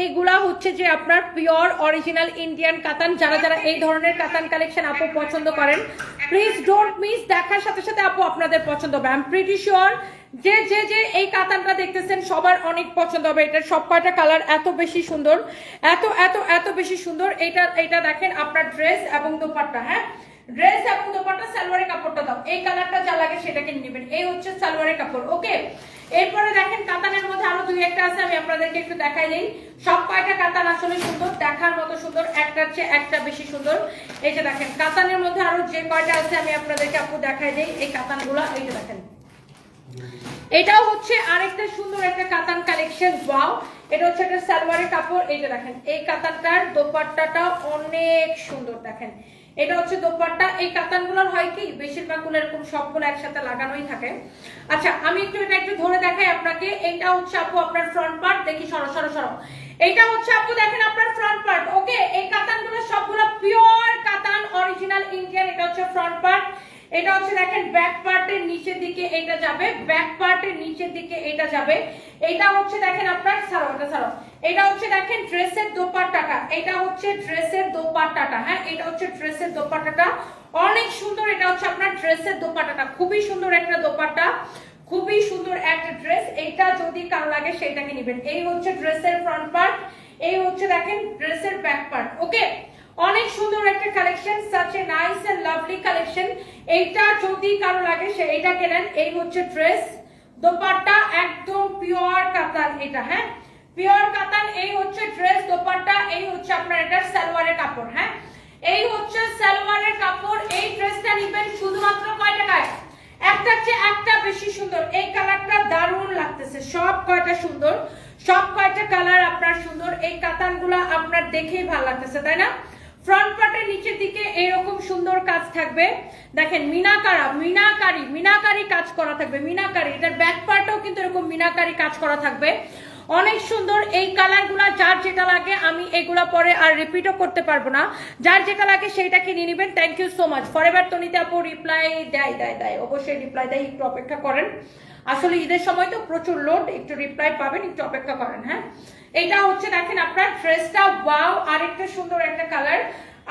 এইগুলা হচ্ছে যে আপনার পিওর অরিজিনাল ইন্ডিয়ান কাতান। যারা যারা এই ধরনের কাতান কালেকশন আপু পছন্দ করেন, প্লিজ ডোন্ট মিস, দেখার সাথে সাথে আপু আপনাদের পছন্দ হবে। আই এম প্রিটি শিওর যে যে যে এই কাতানটা দেখতেছেন সবার অনেক পছন্দ হবে। এটার সব কয়টা কালার এত বেশি সুন্দর, এত এত এত বেশি সুন্দর। এটা দেখেন আপনার ড্রেস এবং দোপাট্টা। হ্যাঁ, ড্রেস এবং দোপাট্টা, সালোয়ারের কাপড়টা দাও। এই কালারটা যা লাগে সেটাকে নেবেন। এই হচ্ছে সালোয়ারের কাপড়। ওকে, এরপরে দেখেন কাতানের মধ্যে আরো দুই একটা আছে, আমি আপনাদেরকে একটু দেখাই দেই। সব কয়টা কাতান আসলে সুন্দর, দেখার মতো সুন্দর, একটার চেয়ে একটা বেশি সুন্দর। এই যে দেখেন কাতানের মধ্যে আরো যে কয়টা আছে আমি আপনাদেরকে আপু দেখাই দেই এই কাতানগুলো। এই যে দেখেন এটাও হচ্ছে আরেকটা সুন্দর একটা কাতান কালেকশন। ওয়াও, এটা হচ্ছে একটা সালোয়ারের কাপড়। এই যে দেখেন এই কাতানটার দোপাট্টাটা অনেক সুন্দর। দেখেন এটা হচ্ছে দোপাট্টা। এই কাতানগুলোর হয় কি বেশিরভাগগুলো এরকম সবগুলো একসাথে লাগানোই থাকে। আচ্ছা আমি এটা একটু ধরে দেখাই আপনাকে। এটা হচ্ছে আপু আপনার ফ্রন্ট পার্ট, দেখি সরো সরো সরো। এটা হচ্ছে আপু দেখেন আপনার ফ্রন্ট পার্ট। ওকে, এই কাতানগুলো সবগুলো পিওর কাতান, অরিজিনাল ইন্ডিয়ান। এটা হচ্ছে ফ্রন্ট পার্ট। এটা হচ্ছে দেখেন ব্যাক পার্টের নিচের দিকে এটা যাবে, ব্যাক পার্টের নিচের দিকে এটা যাবে। এটা হচ্ছে দেখেন আপনার ছাড়ো, এটা হচ্ছে দেখেন ড্রেসের দোপাট্টাটা, এটা হচ্ছে ড্রেসের দোপাট্টাটা। হ্যাঁ, এটা হচ্ছে ড্রেসের দোপাট্টাটা, অনেক সুন্দর। এটা হচ্ছে আপনার ড্রেসের দোপাট্টাটা, খুবই সুন্দর একটা দোপাট্টা, খুবই সুন্দর একটা ড্রেস। এইটা যদি কারো লাগে সেটাকে নেবেন। এই হচ্ছে ড্রেসের ফ্রন্ট পার্ট, এই হচ্ছে দেখেন ড্রেসের ব্যাক পার্ট। ওকে, অনেক সুন্দর একটা collection, such a nice and lovely collection. এইটা যদি কারো লাগে সে এইটা কেনেন। এই হচ্ছে ড্রেস, দোপাট্টা একদম পিওর কাতান এটা। হ্যাঁ, পিওর কাতান। এই হচ্ছে ড্রেস, দোপাট্টা। এই হচ্ছে আপনার এটার সালোয়ারের কাপড়। হ্যাঁ, এই হচ্ছে সালোয়ারের কাপড়। এই ড্রেসটা নেবেন শুধুমাত্র কয় টাকায়? একটার চেয়ে একটা বেশি সুন্দর। এই কালারটা দারুণ লাগতেছে, সব কয়টা সুন্দর, সব কয়টা কালার আপনার সুন্দর। এই কাতানগুলা আপনার দেখেই ভালো লাগতেছে, তাই না? ফ্রন্ট পার্টের নিচের দিকে এরকম সুন্দর কাজ থাকবে। দেখেন মিনাকারি কাজ করা থাকবে, মিনাকারি। এটার ব্যাক পার্টেও কিন্তু এরকম মিনাকারি কাজ করা থাকবে, অনেক সুন্দর। এই কালারগুলা যার যেটা লাগে, আমি এগুলা পরে আর রিপিটও করতে পারবো না, যার যেটা লাগে সেইটা কিনে নেবেন। Thank you so much. Forever তনিতে আপু রিপ্লাই দেয়, অবশ্যই রিপ্লাই দেয়, একটু অপেক্ষা করেন। আসলে ঈদের সময় তো প্রচুর লোড, একটু রিপ্লাই পাবেন, একটু অপেক্ষা করেন। হ্যাঁ, এটা হচ্ছে দেখেন আপনার ড্রেসটা। ওয়াও, আরেকটা সুন্দর একটা কালার,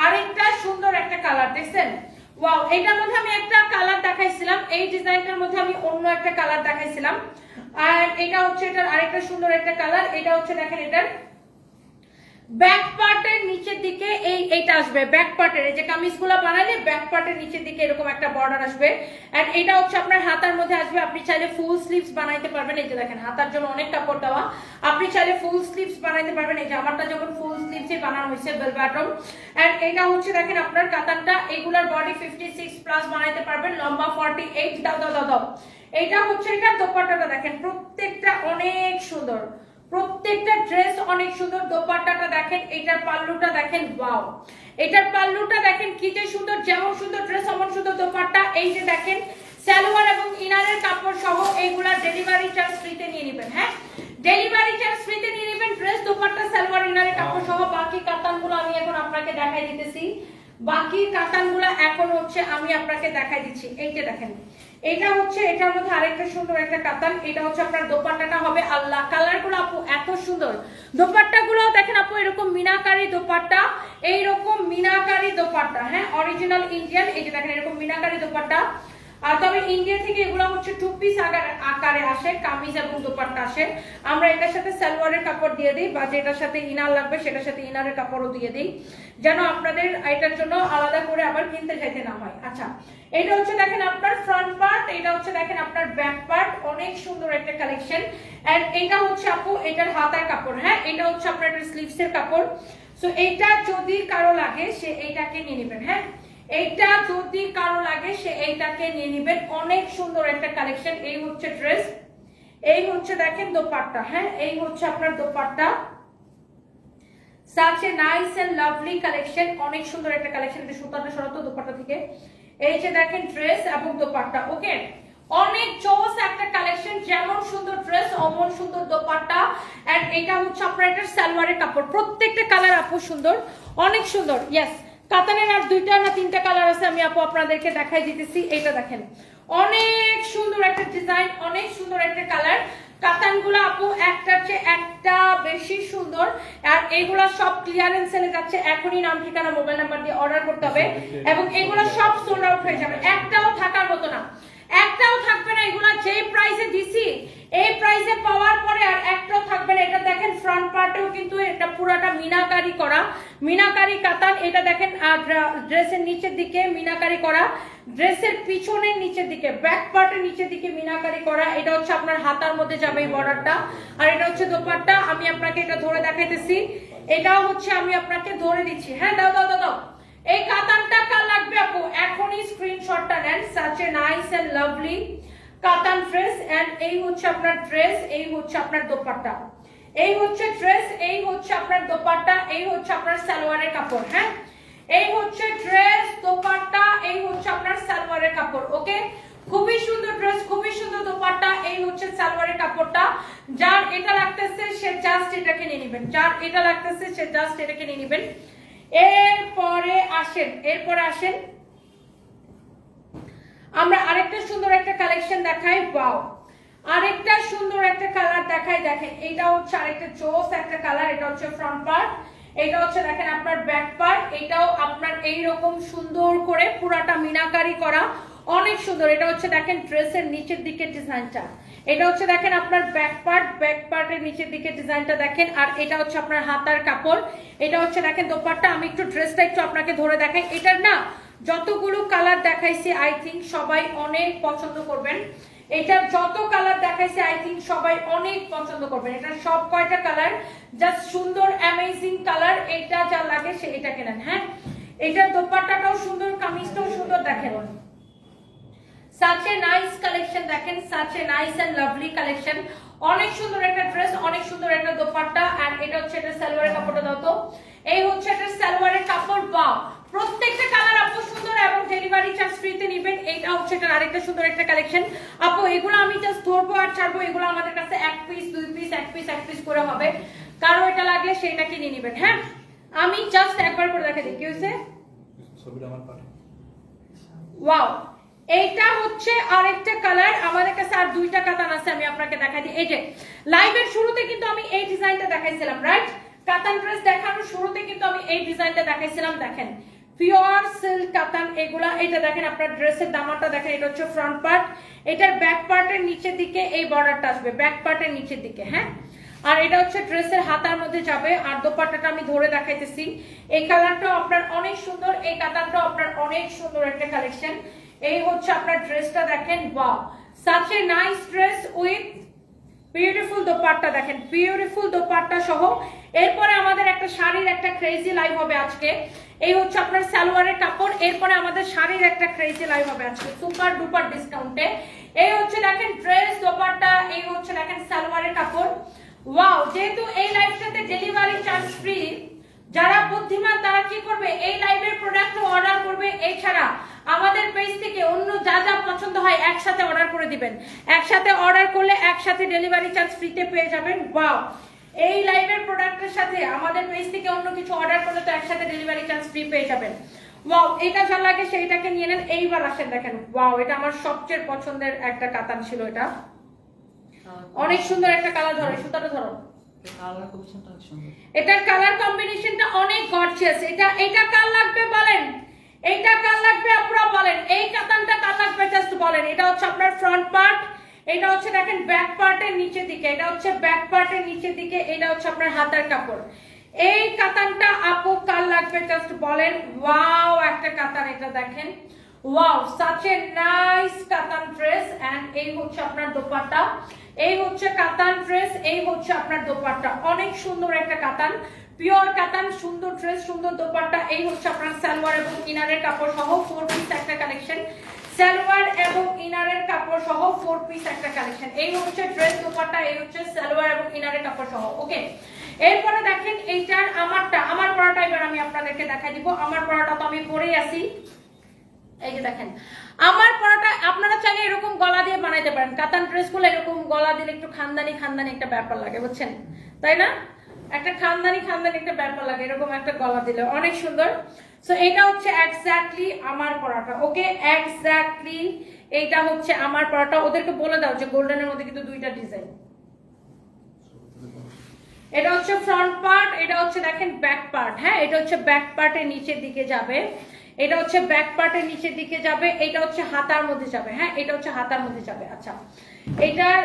আরেকটা সুন্দর একটা কালার দেখছেন? ওয়াও, এটার মধ্যে আমি একটা কালার দেখাইছিলাম, এই ডিজাইনটার মধ্যে আমি অন্য একটা কালার দেখাইছিলাম। আর এটা হচ্ছে এটার আরেকটা সুন্দর একটা কালার। এটা হচ্ছে দেখেন এটার ব্যাক পার্টের নিচের দিকে এইটা আসবে। ব্যাক পার্টের এই যে কামিজগুলো বানালে ব্যাক পার্টের নিচের দিকে এরকম একটা বর্ডার আসবে। এন্ড এটা হচ্ছে আপনার হাতার মধ্যে আসবে। আপনি চাইলে ফুল স্লিভস বানাইতে পারবেন। এই যে দেখেন হাতার জন্য অনেক কাপড় দেওয়া, আপনি চাইলে ফুল স্লিভস বানাইতে পারবেন। এই যে আমারটা যখন ফুল স্লিভসে বানানো হয়েছে বেল বটম। এন্ড এটা হচ্ছে দেখেন আপনার কাতানটা, এগুলার বডি 56 প্লাস বানাইতে পারবেন, লম্বা 48। দাও। এইটা হচ্ছে এটা দোপাট্টাটা দেখেন, প্রত্যেকটা অনেক সুন্দর, প্রত্যেকটা ড্রেস অনেক সুন্দর। দোপাট্টাটা দেখেন, এটার পাল্লুটা দেখেন। ওয়াও, এটার পাল্লুটা দেখেন কি যে সুন্দর, যেমন সুন্দর ড্রেস অমন সুন্দর দোপাট্টা। এই যে দেখেন সালোয়ার এবং ইনারের কাপড় সহ এইগুলা ডেলিভারি চার্জ ফ্রিতে নিয়ে নেবেন। হ্যাঁ, ডেলিভারি চার্জ ফ্রিতে নিয়ে নেবেন, ড্রেস দোপাট্টা সালোয়ার ইনারের কাপড় সহ। বাকি কাতানগুলো আমি এখন আপনাকে দেখাই দিতেছি, বাকি কাতানগুলো এখন হচ্ছে আমি আপনাকে দেখাই দিচ্ছি। এইটা দেখেন, এটা হচ্ছে এটার মধ্যে আরেকটা সুন্দর একটা কাতান। এটা হচ্ছে আপনার দোপাট্টাটা হবে। আল্লাহ, কালারগুলো আপু এত সুন্দর। দোপাট্টাগুলো দেখেন আপু, এরকম মিনাকারি দোপাট্টা, এইরকম মিনাকারি দোপাট্টা। হ্যাঁ, অরিজিনাল ইন্ডিয়ান। এই যে দেখেন এরকম মিনাকারি দোপাট্টা। আর তবে ইন্ডিয়া থেকে এগুলো হচ্ছে 2 পিস আকারে আসে, কামিজ এবং দোপাট্টা আসে। আমরা এটার সাথে সালোয়ারের কাপড় দিয়ে দিই, বা যেটার সাথে ইনার লাগবে সেটার সাথে ইনারের কাপড়ও দিয়ে দিই, যেন আপনাদের এটার জন্য আলাদা করে আবার কিনতে যাইতে না হয়। আচ্ছা, এটা হচ্ছে দেখেন আপনার ফ্রন্ট পার্ট, এটা হচ্ছে দেখেন আপনার ব্যাক পার্ট, অনেক সুন্দর একটা কালেকশন। এন্ড এটা হচ্ছে আপু এটার হাতার কাপড়। হ্যাঁ, এটা হচ্ছে আপনার স্লিভস এর কাপড়। সো এইটা যদি কারো লাগে সে এইটাকে নিয়ে নেবেন। হ্যাঁ, এইটা যদি কারো লাগে সে এইটাকে নিয়ে নেবেন, অনেক সুন্দর একটা কালেকশন। এই হচ্ছে ড্রেস, এই হচ্ছে দেখেন দোপাট্টা। হ্যাঁ, এই হচ্ছে আপনার dupatta, such a nice and lovely collection, অনেক সুন্দর একটা কালেকশন। এটা সুতাটা সরাতো দোপাট্টা থেকে। এই যে দেখেন ড্রেস এবং দোপাট্টা। ওকে, অনেক জোস একটা কালেকশন, যেমন সুন্দর ড্রেস অমন সুন্দর দোপাট্টা। এন্ড এটা হচ্ছে আপনার এটার সালোয়ারের কাপড়, প্রত্যেকটা কালার আপু সুন্দর, অনেক সুন্দর। ইয়েস, কাতানের আর 2টা না 3টা কালার আছে, আমি আপু আপনাদেরকে দেখাই দিতেছি। এটা দেখেন অনেক সুন্দর একটা ডিজাইন, অনেক সুন্দর একটা কালার। কাতানগুলো আপু একটার চেয়ে একটা বেশি সুন্দর। আর এইগুলা সব ক্লিয়ারেন্স সেলে যাচ্ছে, এখনই নাম ঠিকানা মোবাইল নাম্বার দিয়ে অর্ডার করতে হবে, এবং এগুলো সব সোল্ড আউট হয়ে যাবে, একটাও থাকার মতো না, একটাও থাকবে না। এগুলা যেই প্রাইসে দিছি এই প্রাইসে পাওয়ার পরে আর একটাও থাকবে না। এটা দেখেন ফ্রন্ট ফ্রন্ট পার্টেও কিন্তু এটা পুরোটা মিনাকারি করা, মিনাকারি কাতান। এটা দেখেন ড্রেসের নিচের দিকে মিনাকারি করা, ড্রেসের পিছনের নিচের দিকে ব্যাক পার্টের নিচের দিকে মিনাকারি করা। এটা হচ্ছে আপনার হাতার মধ্যে যাবে এই বর্ডারটা, আর এটা হচ্ছে দোপাট্টা। আমি আপনাকে এটা ধরে দেখাইতেছি, এটাও হচ্ছে আমি আপনাকে ধরে দিচ্ছি। হ্যাঁ দাও দাও দাও দাও। এই কাতানটা কার লাগবে আপু এখনই স্ক্রিনশটটা নেন। such a nice and lovely কাতান ড্রেস, এন্ড এই হচ্ছে আপনার ড্রেস, এই হচ্ছে আপনার দোপাট্টা, এই হচ্ছে ড্রেস, এই হচ্ছে আপনার দোপাট্টা, এই হচ্ছে আপনার সালোয়ারের কাপড়। হ্যাঁ, এই হচ্ছে ড্রেস, দোপাট্টা, এই হচ্ছে আপনার সালোয়ারের কাপড়। ওকে, খুবই সুন্দর ড্রেস, খুবই সুন্দর দোপাট্টা, এই হচ্ছে সালোয়ারের কাপড়টা। যার এটা লাগতেছে সে জাস্ট এটাকে নিয়ে নেবেন, যার এটা লাগতেছে সে জাস্ট এটাকে নিয়ে নেবেন। এরপরে আসেন আমরা আরেকটা সুন্দর একটা কালেকশন দেখাই। ওয়াও, আরেকটা সুন্দর একটা কালার দেখাই। দেখেন এটা হচ্ছে আরেকটা চোস একটা কালার। এটা হচ্ছে ফ্রন্ট পার্ট, এটা হচ্ছে দেখেন আপনার ব্যাক পার্ট। এটাও আপনার এইরকম সুন্দর করে পুরাটা মিনাকারি করা, অনেক সুন্দর। এটা হচ্ছে দেখেন ড্রেসের নিচের দিকের ডিজাইনটা, এটা হচ্ছে দেখেন আপনার ব্যাক পার্ট, ব্যাক পার্টের নিচের দিকে ডিজাইনটা দেখেন। আর এটা হচ্ছে আপনার হাতার কাপড়, এটা হচ্ছে দেখেন দোপাট্টা। আমি একটু ড্রেসটা একটু আপনাকে ধরে দেখাই। এটার না যতগুলো কালার দেখাইছি আই থিঙ্ক সবাই অনেক পছন্দ করবেন। এটার যত কালার দেখাইছে আই থিঙ্ক সবাই অনেক পছন্দ করবেন। এটা সব কয়টা কালার জাস্ট সুন্দর অ্যামেজিং কালার। এটা যা লাগে সে এটা কেনেন। হ্যাঁ, এটার দোপাট্টাটাও সুন্দর, কামিজটাও সুন্দর। দেখেন such a nice collection, দেখেন such a nice and lovely collection। অনেক সুন্দর একটা ড্রেস, অনেক সুন্দর একটা দোপাট্টা। আর এটা হচ্ছে এটা সালোয়ারের কাপড়টা দাও তো, এই হচ্ছে এটা সালোয়ারের কাপড়। বাহ, প্রত্যেকটা কালার আপু সুন্দর এবং ডেলিভারি চার্জ ফ্রিতে নেবেন। এইটা হচ্ছে এটা আরেকটা সুন্দর একটা কালেকশন আপু। এগুলো আমি জাস্ট ধরবো আর ছাড়বো, এগুলো আমাদের কাছে এক পিস, দুই পিস, এক পিস, এক পিস করে হবে। কারো এটা লাগলে সেটা কিনে নেবেন। হ্যাঁ, আমি জাস্ট একবার করে দেখা দিই কি হয়েছে। ওয়াও, এইটা হচ্ছে আরেকটা কালার। আমাদের কাছে আর দুইটা কাতান আছে, আমি আপনাকে দেখাই দিই। এই যে লাইভের শুরুতে কিন্তু আমি এই ডিজাইনটা দেখাইছিলাম, রাইট? কাতান ড্রেস দেখানোর শুরুতে কিন্তু আমি এই ডিজাইনটা দেখাইছিলাম। দেখেন পিওর সিল্ক কাতান এগুলা। এটা দেখেন আপনার ড্রেসের দামাটা দেখেন, এটা হচ্ছে ফ্রন্ট পার্ট, এটার ব্যাক পার্টের নিচের দিকে এই বর্ডারটা আসবে, ব্যাক পার্টের নিচের দিকে। হ্যাঁ, আর এটা হচ্ছে ড্রেসের হাতার মধ্যে যাবে। আর দোপাট্টাটা আমি ধরে দেখাইতেছি। এই কালারটাও আপনার অনেক সুন্দর, এই কাতানটাও আপনার অনেক সুন্দর একটা কালেকশন। এই হচ্ছে আপনার ড্রেসটা দেখেন। Wow, such a nice dress with beautiful dupatta. দেখেন বিউটিফুল দোপাট্টা সহ। এরপরে আমাদের একটা শাড়ির একটা ক্রেজি লাইভ হবে আজকে। এই হচ্ছে আপনার সালোয়ারের কাপড়। এরপরে আমাদের শাড়ির একটা ক্রেজি লাইভ হবে আজকে সুপার ডুপার ডিসকাউন্টে। এই হচ্ছে দেখেন ড্রেস, দোপাট্টা, এই হচ্ছে দেখেন সালোয়ারের কাপড়। ওয়াও, যেহেতু এই লাইভটাতে ডেলিভারি চার্জ ফ্রি, যারা বুদ্ধিমান তারা কি করবে, এই লাইভের প্রোডাক্ট অর্ডার করবে। এছাড়া আমাদের পেজ থেকে অন্য যা যা পছন্দ হয় একসাথে অর্ডার করে দিবেন। একসাথে অর্ডার করলে একসাথে ডেলিভারি চার্জ ফ্রিতে পেয়ে যাবেন। ওয়াও, এই লাইভের প্রোডাক্টের সাথে আমাদের পেজ থেকে অন্য কিছু অর্ডার করলে তো একসাথে ডেলিভারি চার্জ ফ্রি পেয়ে যাবেন। ওয়াও, এটা যা লাগে সেইটাকে নিয়ে নেন। এইবার আসেন দেখেন, ওয়াও, এটা আমার সবচেয়ে পছন্দের একটা কাতান ছিল। এটা অনেক সুন্দর একটা কালার। ধরো সুতাটা ধরো, এটার কালার কম্বিনেশনটা অনেক গর্জিয়াস। এটা কার লাগবে বলেন, এইটা কার লাগবে আপনারা বলেন, এই কাতানটা কার লাগবে জাস্ট বলেন। এটা হচ্ছে আপনার ফ্রন্ট পার্ট, এটা হচ্ছে দেখেন ব্যাক পার্টের নিচের দিকে, এটা হচ্ছে ব্যাক পার্টের নিচের দিকে, এটা হচ্ছে আপনার হাতার কাপড়। এই কাতানটা আপু কার লাগবে জাস্ট বলেন। ওয়াও, একটা কাতান এটা দেখেন। ওয়াও, such a nice কাতান ড্রেস। এন্ড এই হচ্ছে আপনার দোপাট্টা, এই হচ্ছে কাতান ড্রেস, এই হচ্ছে আপনার দোপাট্টা। অনেক সুন্দর একটা কাতান, পিওর কাতান, সুন্দর ড্রেস, সুন্দর দোপাট্টা। এই হচ্ছে আপনার সালোয়ার এবং ইনারের কাপড় সহ 4 পিস একটা কালেকশন। সালোয়ার এবং ইনারের কাপড় সহ 4 পিস একটা কালেকশন। এই হচ্ছে ড্রেস, দোপাট্টা, এই হচ্ছে সালোয়ার এবং ইনারের কাপড় সহ। ওকে, এরপরে দেখেন এইটার আমার পরাটা এবার আমি আপনাদেরকে দেখাই দিব। আমার পরাটা তো আমি পরেই আছি। এই যে দেখেন আমার পরাটা, আপনারা চাইলে এরকম গলা দিয়ে বানাইতে পারেন। কাতান ড্রেসগুলো এরকম গলা দিলে একটু খানদানি খানদানি একটা ব্যাপার লাগে, বুঝছেন তাই না? একটা খানদানি খানদানি একটা ব্যাপার লাগে এরকম একটা গলা দিলে, অনেক সুন্দর। সো এটা হচ্ছে এক্স্যাক্টলি আমার পরাটা। ওকে, এক্স্যাক্টলি এইটা হচ্ছে আমার পরাটা। ওদেরকে বলে দাও যে গোল্ডেনের মধ্যে কিন্তু দুইটা ডিজাইন। এটা হচ্ছে ফ্রন্ট পার্ট, এটা হচ্ছে দেখেন ব্যাক পার্ট। হ্যাঁ, এটা হচ্ছে ব্যাক পার্টের নিচের দিকে যাবে। এটা হচ্ছে ব্যাক পার্টের নিচের দিকে যাবে, এটা হচ্ছে হাতার মধ্যে যাবে। হ্যাঁ, এটা হচ্ছে হাতার মধ্যে যাবে। আচ্ছা, এটার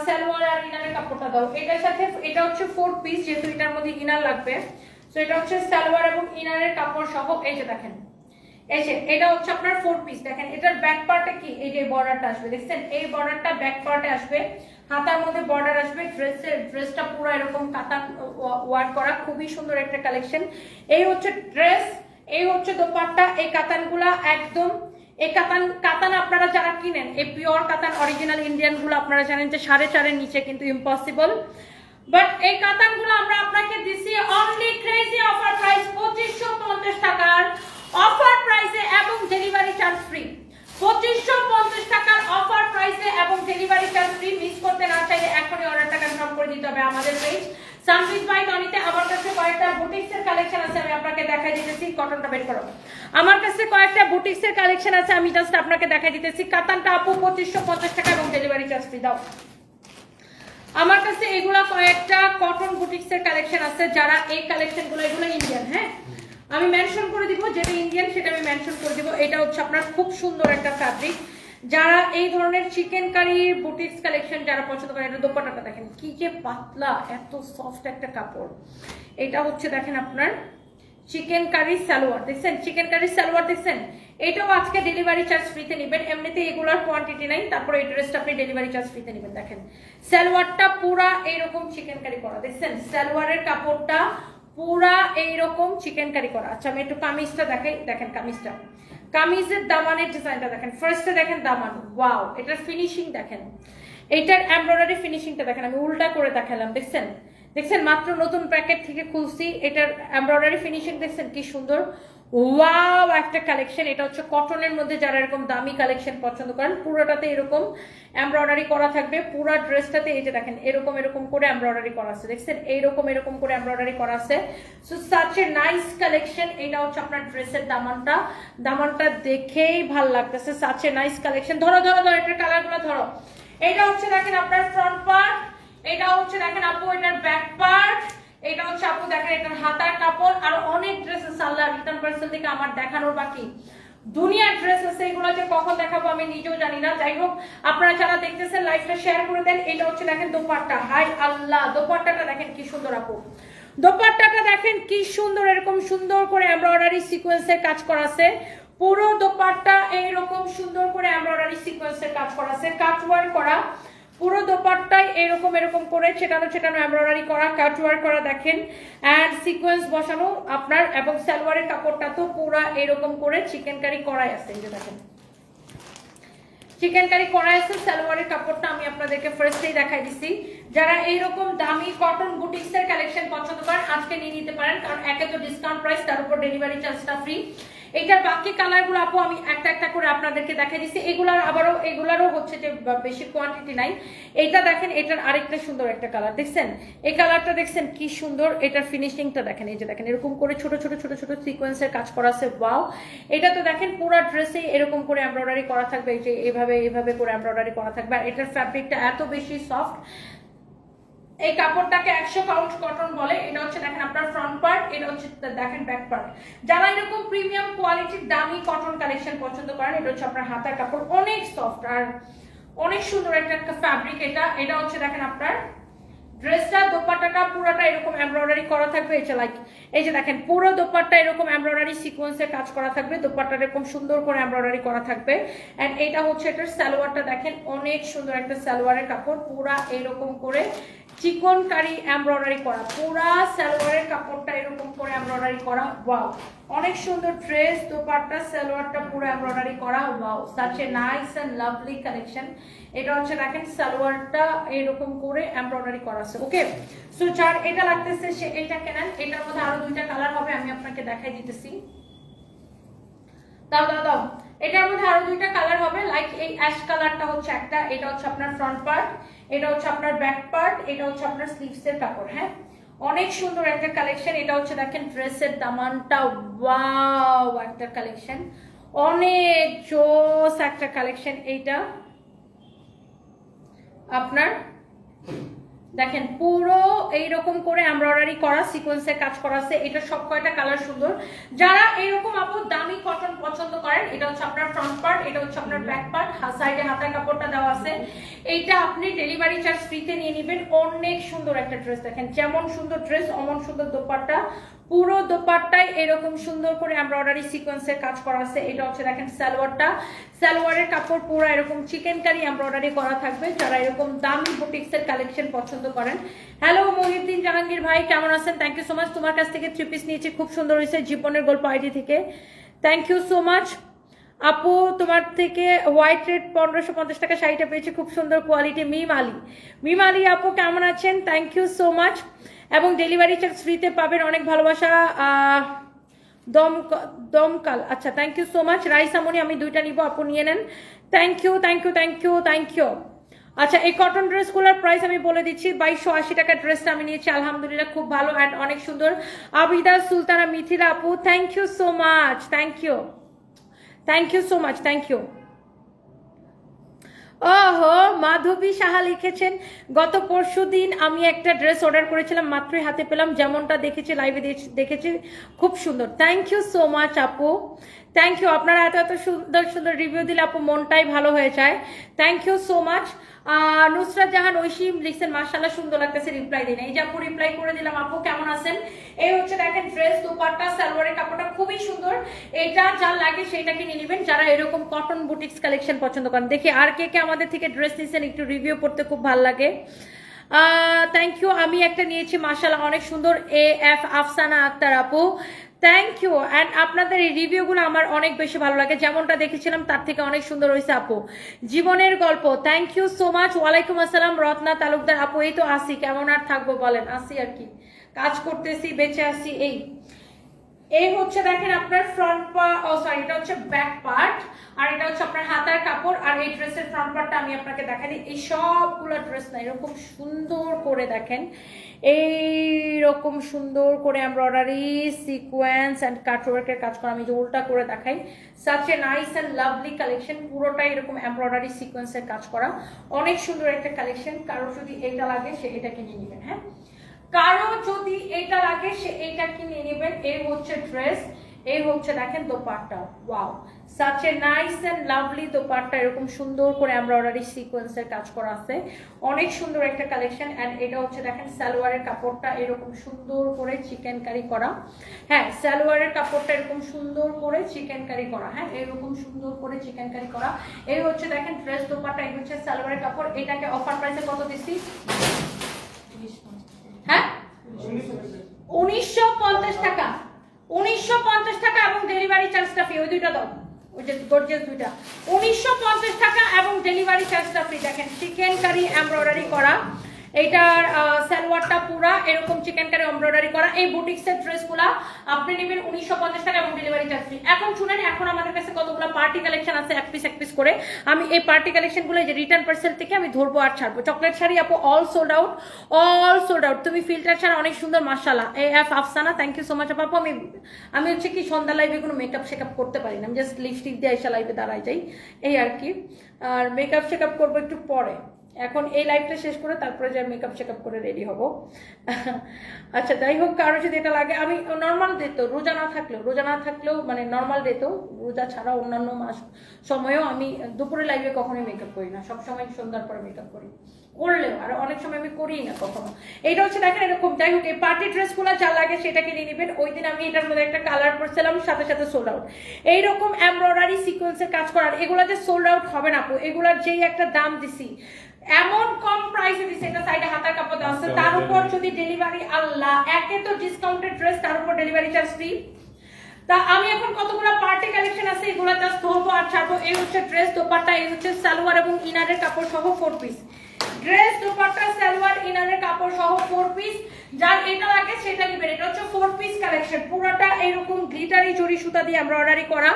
সালোয়ার আর ইনারের কাপড়টা দাও। এটার সাথে এটা হচ্ছে 4 পিস, যেহেতু এটার মধ্যে ইনার লাগবে, সো এটা হচ্ছে সালোয়ার এবং ইনারের কাপড় সহ। এই যে দেখেন, এই যে এটা হচ্ছে আপনার 4 পিস। দেখেন এটার ব্যাক পার্টে কি এই যে বর্ডারটা আসবে, দেখছেন এই বর্ডারটা ব্যাক পার্টে আসবে, হাতার মধ্যে বর্ডার আসবে। ড্রেসটা পুরো এরকম কাতান ওয়ার্ক করা, খুবই সুন্দর একটা কালেকশন। এই হচ্ছে ড্রেস, এই হচ্ছে দোপাট্টা। এই কাতানগুলা একদম, এই কাতান আপনারা যারা কিনেন, এই পিওর কাতান অরিজিনাল ইন্ডিয়ান গুলো আপনারা জানেন যে 4.5 এর নিচে কিন্তু ইম্পসিবল। বাট এই কাতানগুলো আমরা আপনাকে দিছি অনলি ক্রেজি অফার প্রাইস 2550 টাকার অফার প্রাইসে এবং ডেলিভারি চার্জ ফ্রি। 2550 টাকার অফার প্রাইসে এবং ডেলিভারি চার্জ ফ্রি। মিস করতে না চাইলে এখনই অর্ডারটা কনফার্ম করে দিতে হবে আমাদের পেজ সানভিজ বাই টনিতে। আমার কাছে কয়েকটা বুটিক্সের কালেকশন আছে, আমি আপনাকে দেখাই দিতেছি। কটনটা বের করো। আমার কাছে কয়েকটা বুটিক্সের কালেকশন আছে, আমি জাস্ট আপনাকে দেখাই দিতেছি। কাতানটা আপু 2550 টাকা এবং ডেলিভারি চার্জ ফ্রি দাও। আমার কাছে এগুলা কয়েকটা কটন বুটিক্সের কালেকশন আছে, যারা এই কালেকশনগুলো, এগুলো ইন্ডিয়ান। হ্যাঁ, আমি মেনশন করে দিব, যেটা ইন্ডিয়ান সেটা আমি মেনশন করে দিব। এটা হচ্ছে আপনার খুব সুন্দর একটা ফ্যাব্রিক। যারা এই ধরনের চিকেন কারি বুটিক্স কালেকশন যারা পছন্দ করেন, এটা দোপাট্টাটা দেখেন কি যে পাতলা, এত সফট একটা কাপড়। এটা হচ্ছে দেখেন আপনার চিকেন কারি সালোয়ার, দেখছেন চিকেন কারি সালোয়ার দেখছেন। এটাও আজকে ডেলিভারি চার্জ ফ্রিতে নেবেন, এমনিতে এগুলার কোয়ান্টিটি নাই, তারপরে এই ড্রেসটা আপনি ডেলিভারি চার্জ ফ্রিতে নেবেন। দেখেন সালোয়ারটা পুরা এইরকম চিকেন কারি করা, দেখছেন সালোয়ারের কাপড়টা পুরা এইরকম চিকেন কারি করা। আচ্ছা, আমি একটু কামিজটা দেখাই। দেখেন কামিজটা, কামিজের দামানের ডিজাইনটা দেখেন। ফার্স্টে দেখেন দামান, ওয়াও, এটার ফিনিশিং দেখেন, এটার এমব্রয়ডারি ফিনিশিংটা দেখেন। আমি উল্টা করে দেখালাম, দেখছেন দেখছেন মাত্র নতুন প্যাকেট থেকে খুলছি। এটার এমব্রয়ডারি ফিনিশিং দেখছেন কি সুন্দর, ওয়াও একটা কালেকশন। এটা হচ্ছে কটনের মধ্যে যারা এরকম দামি কালেকশন পছন্দ করেন, পুরোটাতে এরকম এমব্রয়ডারি করা থাকবে। পুরো ড্রেসটাতে এই যে দেখেন এরকম এরকম করে এমব্রয়ডারি করা আছে, দেখছেন এইরকম এরকম করে এমব্রয়ডারি করা আছে। So such a nice collection. এটা হচ্ছে আপনার ড্রেসের দামানটা, দামানটা দেখেই ভাল লাগতেছে। Such a nice collection. ধরো ধরো ধরো, এটার কালারগুলো ধরো। এটা হচ্ছে দেখেন আপনার ফ্রন্ট পার্ট, এটা হচ্ছে দেখেন আপু এটার ব্যাক পার্ট, এটা হচ্ছে আপু দেখেন এটার হাতার কাপড়। আর অনেক ড্রেস আছে, আল্লাহ রিটার্ন পার্সেল থেকে আমার দেখানোর বাকি দুনিয়ার ড্রেস আছে, এগুলো যে কখন দেখাবো আমি নিজেও জানি না। যাই হোক, আপনারা যারা দেখতেছেন লাইভটা শেয়ার করে দেন। এটা হচ্ছে দেখেন দোপাট্টা, হাই আল্লাহ, দোপাট্টাটা দেখেন কি সুন্দর আপু, দোপাট্টাটা দেখেন কি সুন্দর, এরকম সুন্দর করে এমব্রয়ডারি সিকোয়েন্সের কাজ করা আছে। পুরো দোপাট্টা এইরকম সুন্দর করে এমব্রয়ডারি সিকোয়েন্সের কাজ করা আছে, কাটওয়ার্ক করা। পুরো দোপাট্টায় এরকম এরকম করে ছেটানো ছেটানো এমব্রয়ডারি করা, কাটওয়ার্ক করা দেখেন, এন্ড সিকোয়েন্স বসানো আপনার। এবং সালোয়ারের কাপড়টা তো পুরো এরকম করে চিকেন কারি করাই আছে, এই যে দেখেন চিকেন কারি করা আছে। সালোয়ারের কাপড়টা আমি আপনাদেরকে ফার্স্টেই দেখাই দিছি। যারা এইরকম দামি কটন বুটিক্সের কালেকশন পছন্দ করেন আজকে নিয়ে নিতে পারেন, কারণ একে তো ডিসকাউন্ট প্রাইস, তার উপর ডেলিভারি চার্জটা ফ্রি। এটার বাকি কালারগুলো আপু আমি একটা একটা করে আপনাদেরকে দেখাই দিচ্ছি। এগুলারও হচ্ছে যে বেশি কোয়ান্টিটি নাই। এইটা দেখেন, এটার আরেকটা সুন্দর একটা কালার দেখছেন, এই কালারটা দেখছেন কি সুন্দর। এটার ফিনিশিংটা দেখেন, এই যে দেখেন এরকম করে ছোট ছোট ছোট ছোট সিকোয়েন্সের কাজ করা আছে, ওয়াও। এটা তো দেখেন পুরো ড্রেসে এরকম করে এমব্রয়ডারি করা থাকবে, এই যে এইভাবে করে এমব্রয়ডারি করা থাকবে। আর এটার ফ্যাব্রিকটা এত বেশি সফট, এই কাপড়টাকে 100 কাউন্ট কটন বলে। এটা হচ্ছে দেখেন আপনার ফ্রন্ট পার্ট, এটা হচ্ছে দেখেন ব্যাক পার্ট। যারা এরকম প্রিমিয়াম কোয়ালিটির দামি কটন কালেকশন পছন্দ করেন, এটা হচ্ছে আপনার হাতার কাপড়, অনেক সফট আর অনেক সুন্দর একটা ফ্যাব্রিক। এটা হচ্ছে দেখেন আপনার ড্রেসটা, দোপাট্টাটা পুরোটা এরকম এমব্রয়ডারি করা থাকবে। এটা লাইক এই যে দেখেন পুরো দোপাট্টা এরকম এমব্রয়ডারি সিকোয়েন্সের কাজ করা থাকবে, দোপাট্টা এরকম সুন্দর করে এমব্রয়ডারি করা থাকবে। এন্ড এটা হচ্ছে এটার সালোয়ারটা দেখেন, অনেক সুন্দর একটা সালোয়ারের কাপড়, পুরা এরকম করে চিকন কারি এমব্রয়ডারি করা, পুরা সালোয়ারের কাপড়টা এরকম করে এমব্রয়ডারি করা, ওয়াও অনেক সুন্দর ড্রেস। দোপাট্টা সালোয়ারটা পুরো এমব্রয়ডারি করা, wow such a nice and lovely collection. এটা হচ্ছে দেখেন সালোয়ারটা এরকম করে এমব্রয়ডারি করা আছে। ওকে, সো যার এটা লাগতেছে সে এটা কেনেন। এটার মধ্যে আরো দুইটা কালার হবে, আমি আপনাকে দেখাই দিতেছি। দাও দাও দাও, এটার মধ্যে আরো দুইটা কালার হবে। লাইক এই অ্যাশ কালারটা হচ্ছে একটা, এটা হচ্ছে আপনার ফ্রন্ট পার্ট, এটা হচ্ছে আপনার ব্যাক পার্ট, এটা হচ্ছে আপনার স্লিভসের কাপড়। হ্যাঁ, অনেক সুন্দর একটা কালেকশন। এটা হচ্ছে দেখেন ড্রেসের দামানটা, ওয়াও একটা কালেকশন, অনেক জোস একটা কালেকশন। এইটা আপনার দেখেন পুরো এইরকম করে এমব্রয়ডারি করা সিকোয়েন্সের কাজ করা আছে। এটা সব কয়টা কালার সুন্দর। যারা এইরকম আপু দামি কটন পছন্দ করেন, এটা হচ্ছে আপনার ফ্রন্ট পার্ট, এটা হচ্ছে আপনার ব্যাক পার্ট, সাইডে হাতার কাপড়টা দেওয়া আছে। এইটা আপনি ডেলিভারি চার্জ ফ্রিতে নিয়ে নেবেন। অনেক সুন্দর একটা ড্রেস, দেখেন যেমন সুন্দর ড্রেস অমন সুন্দর দোপাট্টা। পুরো দোপাট্টায় এরকম সুন্দর করে এমব্রয়ডারি সিকোয়েন্সের কাজ করা আছে। এটা হচ্ছে দেখেন সালোয়ারটা, সালোয়ারের কাপড় পুরো এরকম চিকেন কারি এমব্রয়ডারি করা থাকবে। যারা এরকম দামি বুটিক্সের কালেকশন পছন্দ করেন। হ্যালো মহিউদ্দিন জাহাঙ্গীর ভাই, কেমন আছেন? Thank you so much. তোমার কাছ থেকে 3 পিস নিয়েছি, খুব সুন্দর হয়েছে, জীবনের গল্প আইডি থেকে। থ্যাংক ইউ সো মাচ আপু। তোমার থেকে হোয়াইট রেড 1550 টাকা শাড়িটা পেয়েছি, খুব সুন্দর কোয়ালিটি। মিম আলী আপু কেমন আছেন? Thank you so much. এবং ডেলিভারি চার্জ ফ্রিতে পাবেন, অনেক ভালোবাসা। দমকাল, আচ্ছা thank you so much. Raisamoni আমি 2টা নিব, আপু নিয়ে নেন। Thank you thank you thank you thank you. আচ্ছা এই কটন ড্রেসগুলোর প্রাইস আমি বলে দিচ্ছি। 2280 টাকা ড্রেসটা আমি নিয়েছি, আলহামদুলিল্লাহ খুব ভালো অ্যান্ড অনেক সুন্দর। আবিদা সুলতানা মিথিলা আপু, thank you so much, thank you so much, thank you. ওহো, মাধবী সাহা লিখেছেন, গত পরশুদিন আমি একটা ড্রেস অর্ডার করেছিলাম, মাত্রই হাতে পেলাম, যেমনটা দেখেছি লাইভে দেখেছি, খুব সুন্দর। থ্যাংক ইউ সো মাচ আপু, থ্যাংক ইউ। আপনারা এত এত সুন্দর সুন্দর রিভিউ দিলে আপু মনটাই ভালো হয়ে যায়। Thank you so much. Nusrat Jahan Oishi লিখছেন, মাশাআল্লাহ সুন্দর লাগতেছে, রিপ্লাই দিন। এই যে আপু রিপ্লাই করে দিলাম। আপু কেমন আছেন? এই হচ্ছে দেখেন ড্রেস, দোপাট্টা, সালোয়ারের কাপড়টা খুবই সুন্দর। এটা যা লাগে সেটাকে নিয়ে নেবেন যারা এরকম কটন বুটিক্স কালেকশন পছন্দ করেন। দেখি আর কে কে আমাদের থেকে ড্রেস নিচ্ছেন, একটু রিভিউ পড়তে খুব ভালো লাগে। Thank you. আমি একটা নিয়েছি, মাশাআল্লাহ অনেক সুন্দর। AF আফসানা আক্তার আপু, থ্যাংক ইউ। অ্যান্ড আপনাদের এই রিভিউগুলো আমার অনেক বেশি ভালো লাগে, যেমনটা দেখেছিলাম তার থেকে অনেক সুন্দর হয়েছে আপু। জীবনের গল্প, থ্যাংক ইউ সো মাচ। ওয়ালাইকুম আসসালাম রত্না তালুকদার আপু, এই তো আসি, কেমন আর থাকবো বলেন, আসি আর কি, কাজ করতেছি, বেঁচে আসি। এই হচ্ছে দেখেন আপনার ফ্রন্ট পার্ট, সরি এটা হচ্ছে ব্যাক পার্ট, আর এটা হচ্ছে আপনার হাতার কাপড়। আর এই ড্রেসের ফ্রন্ট পার্টটা আমি আপনাকে দেখাই। এই সবগুলো ড্রেস না এরকম সুন্দর করে দেখেন, এইরকম সুন্দর করে এমব্রয়ডারি সিকোয়েন্স এন্ড কাটওয়ার্কের কাজ করা। আমি যে উল্টা করে দেখাই, such a nice and lovely collection. পুরোটাই এরকম এমব্রয়ডারি সিকোয়েন্সের কাজ করা, অনেক সুন্দর একটা কালেকশন। কারো যদি এটা লাগে সে এটা কিনে নেবেন, হ্যাঁ, কারো যদি এটা লাগে সে এইটা কিনে নেবেন। এই হচ্ছে ড্রেস, এই হচ্ছে দেখেন dupatta, wow such a nice and lovely dupatta, এরকম সুন্দর করে এমব্রয়ডারি সিকোয়েন্সের কাজ করা আছে, অনেক সুন্দর একটা কালেকশন। এন্ড এটা হচ্ছে দেখেন সালোয়ারের কাপড়টা এরকম সুন্দর করে চিকেন কারি করা, হ্যাঁ সালোয়ারের কাপড়টা এরকম সুন্দর করে চিকেন কারি করা, হ্যাঁ এরকম সুন্দর করে চিকেন কারি করা। এই হচ্ছে দেখেন ড্রেস, দোপাট্টা, এই হচ্ছে সালোয়ারের কাপড়। এটাকে অফার প্রাইসে কত দিচ্ছি? হ্যাঁ 1950 টাকা, 1950 টাকা এবং ডেলিভারি চার্জটা ফ্রি। ওই দুইটা দাও, ওই যে গর্জিয়াস দুইটা, 1950 টাকা এবং ডেলিভারি চার্জটা ফ্রি। দেখেন চিকেন কারি এমব্রয়ডারি করা, এইটার সালোয়ারটা পুরা এরকম চিকেন কারি এমব্রয়ডারি করা। এই বুটিক্সের ড্রেসগুলা আপনি নেবেন 1950 টাকা এবং ডেলিভারি চার্জ ফ্রি। এখন শুনেন, এখন আমাদের কাছে কতগুলো পার্টি কালেকশন আছে, এক পিস করে। আমি এই পার্টি কালেকশনগুলো যে রিটার্ন পার্সেল থেকে আমি ধরবো আর ছাড়বো। চকলেট শাড়ি আপু all sold out, all sold out. তুমি ফিল্টার ছাড়া অনেক সুন্দর, মাশাআল্লাহ। AF Afsana, thank you so much আপু। আমি হচ্ছে কি সন্ধ্যা লাইভে কোনো মেকআপ শেকআপ করতে পারি না, আমি জাস্ট লিপস্টিক দিয়ে এসে লাইভে দাঁড়াই যাই, এই আর কি। আর মেকআপ শেকআপ করবো একটু পরে, এখন এই লাইভটা শেষ করে তারপরে যাই মেকআপ চেকআপ করে রেডি হব। আচ্ছা যাই হোক, কারো যদি এটা লাগে, আমি নর্মাল ডেতো, রোজা না থাকলেও মানে নর্মাল ডেতো, রোজা ছাড়া অন্যান্য মাস সময়েও আমি দুপুরে লাইভে কখনোই মেকআপ করি না, সবসময় সন্ধ্যার পরে মেকআপ করি, করলেও আর অনেক সময় আমি করি না কখনো। এইটা হচ্ছে দেখেন এরকম। যাই হোক, এই পার্টি ড্রেসগুলো যা লাগে সেটা কিনে নেবেন। ওই দিন আমি এটার মধ্যে একটা কালার পরছিলাম, সাথে সাথে সোল্ড আউট। এইরকম এমব্রয়ডারি সিকোয়েন্সের কাজ করার, এগুলা যে সোল্ড আউট হবে না আপু, এগুলার যেই একটা দাম দিছি, এমন কম প্রাইসে দিছে, এটা সাইডে হাতার কাপড় দেওয়া আছে, তার উপর যদি ডেলিভারি, আল্লাহ, একে তো ডিসকাউন্টেড ড্রেস, তার উপর ডেলিভারি চার্জ ফ্রি। তা আমি এখন কতগুলো পার্টি কালেকশন আছে এগুলো জাস্ট ধরবো আর ছাড়বো। এই হচ্ছে ড্রেস, দোপাট্টা, এই হচ্ছে সালোয়ার এবং ইনারের কাপড় সহ 4 পিস ড্রেস, দোপাট্টা, সালোয়ার, ইনারের কাপড় সহ 4 পিস। যার এটা লাগে সেটা নিবেন। এটা হচ্ছে 4 পিস কালেকশন, পুরোটা এরকম গ্লিটারি জরি সুতা দিয়ে এমব্রয়ডারি করা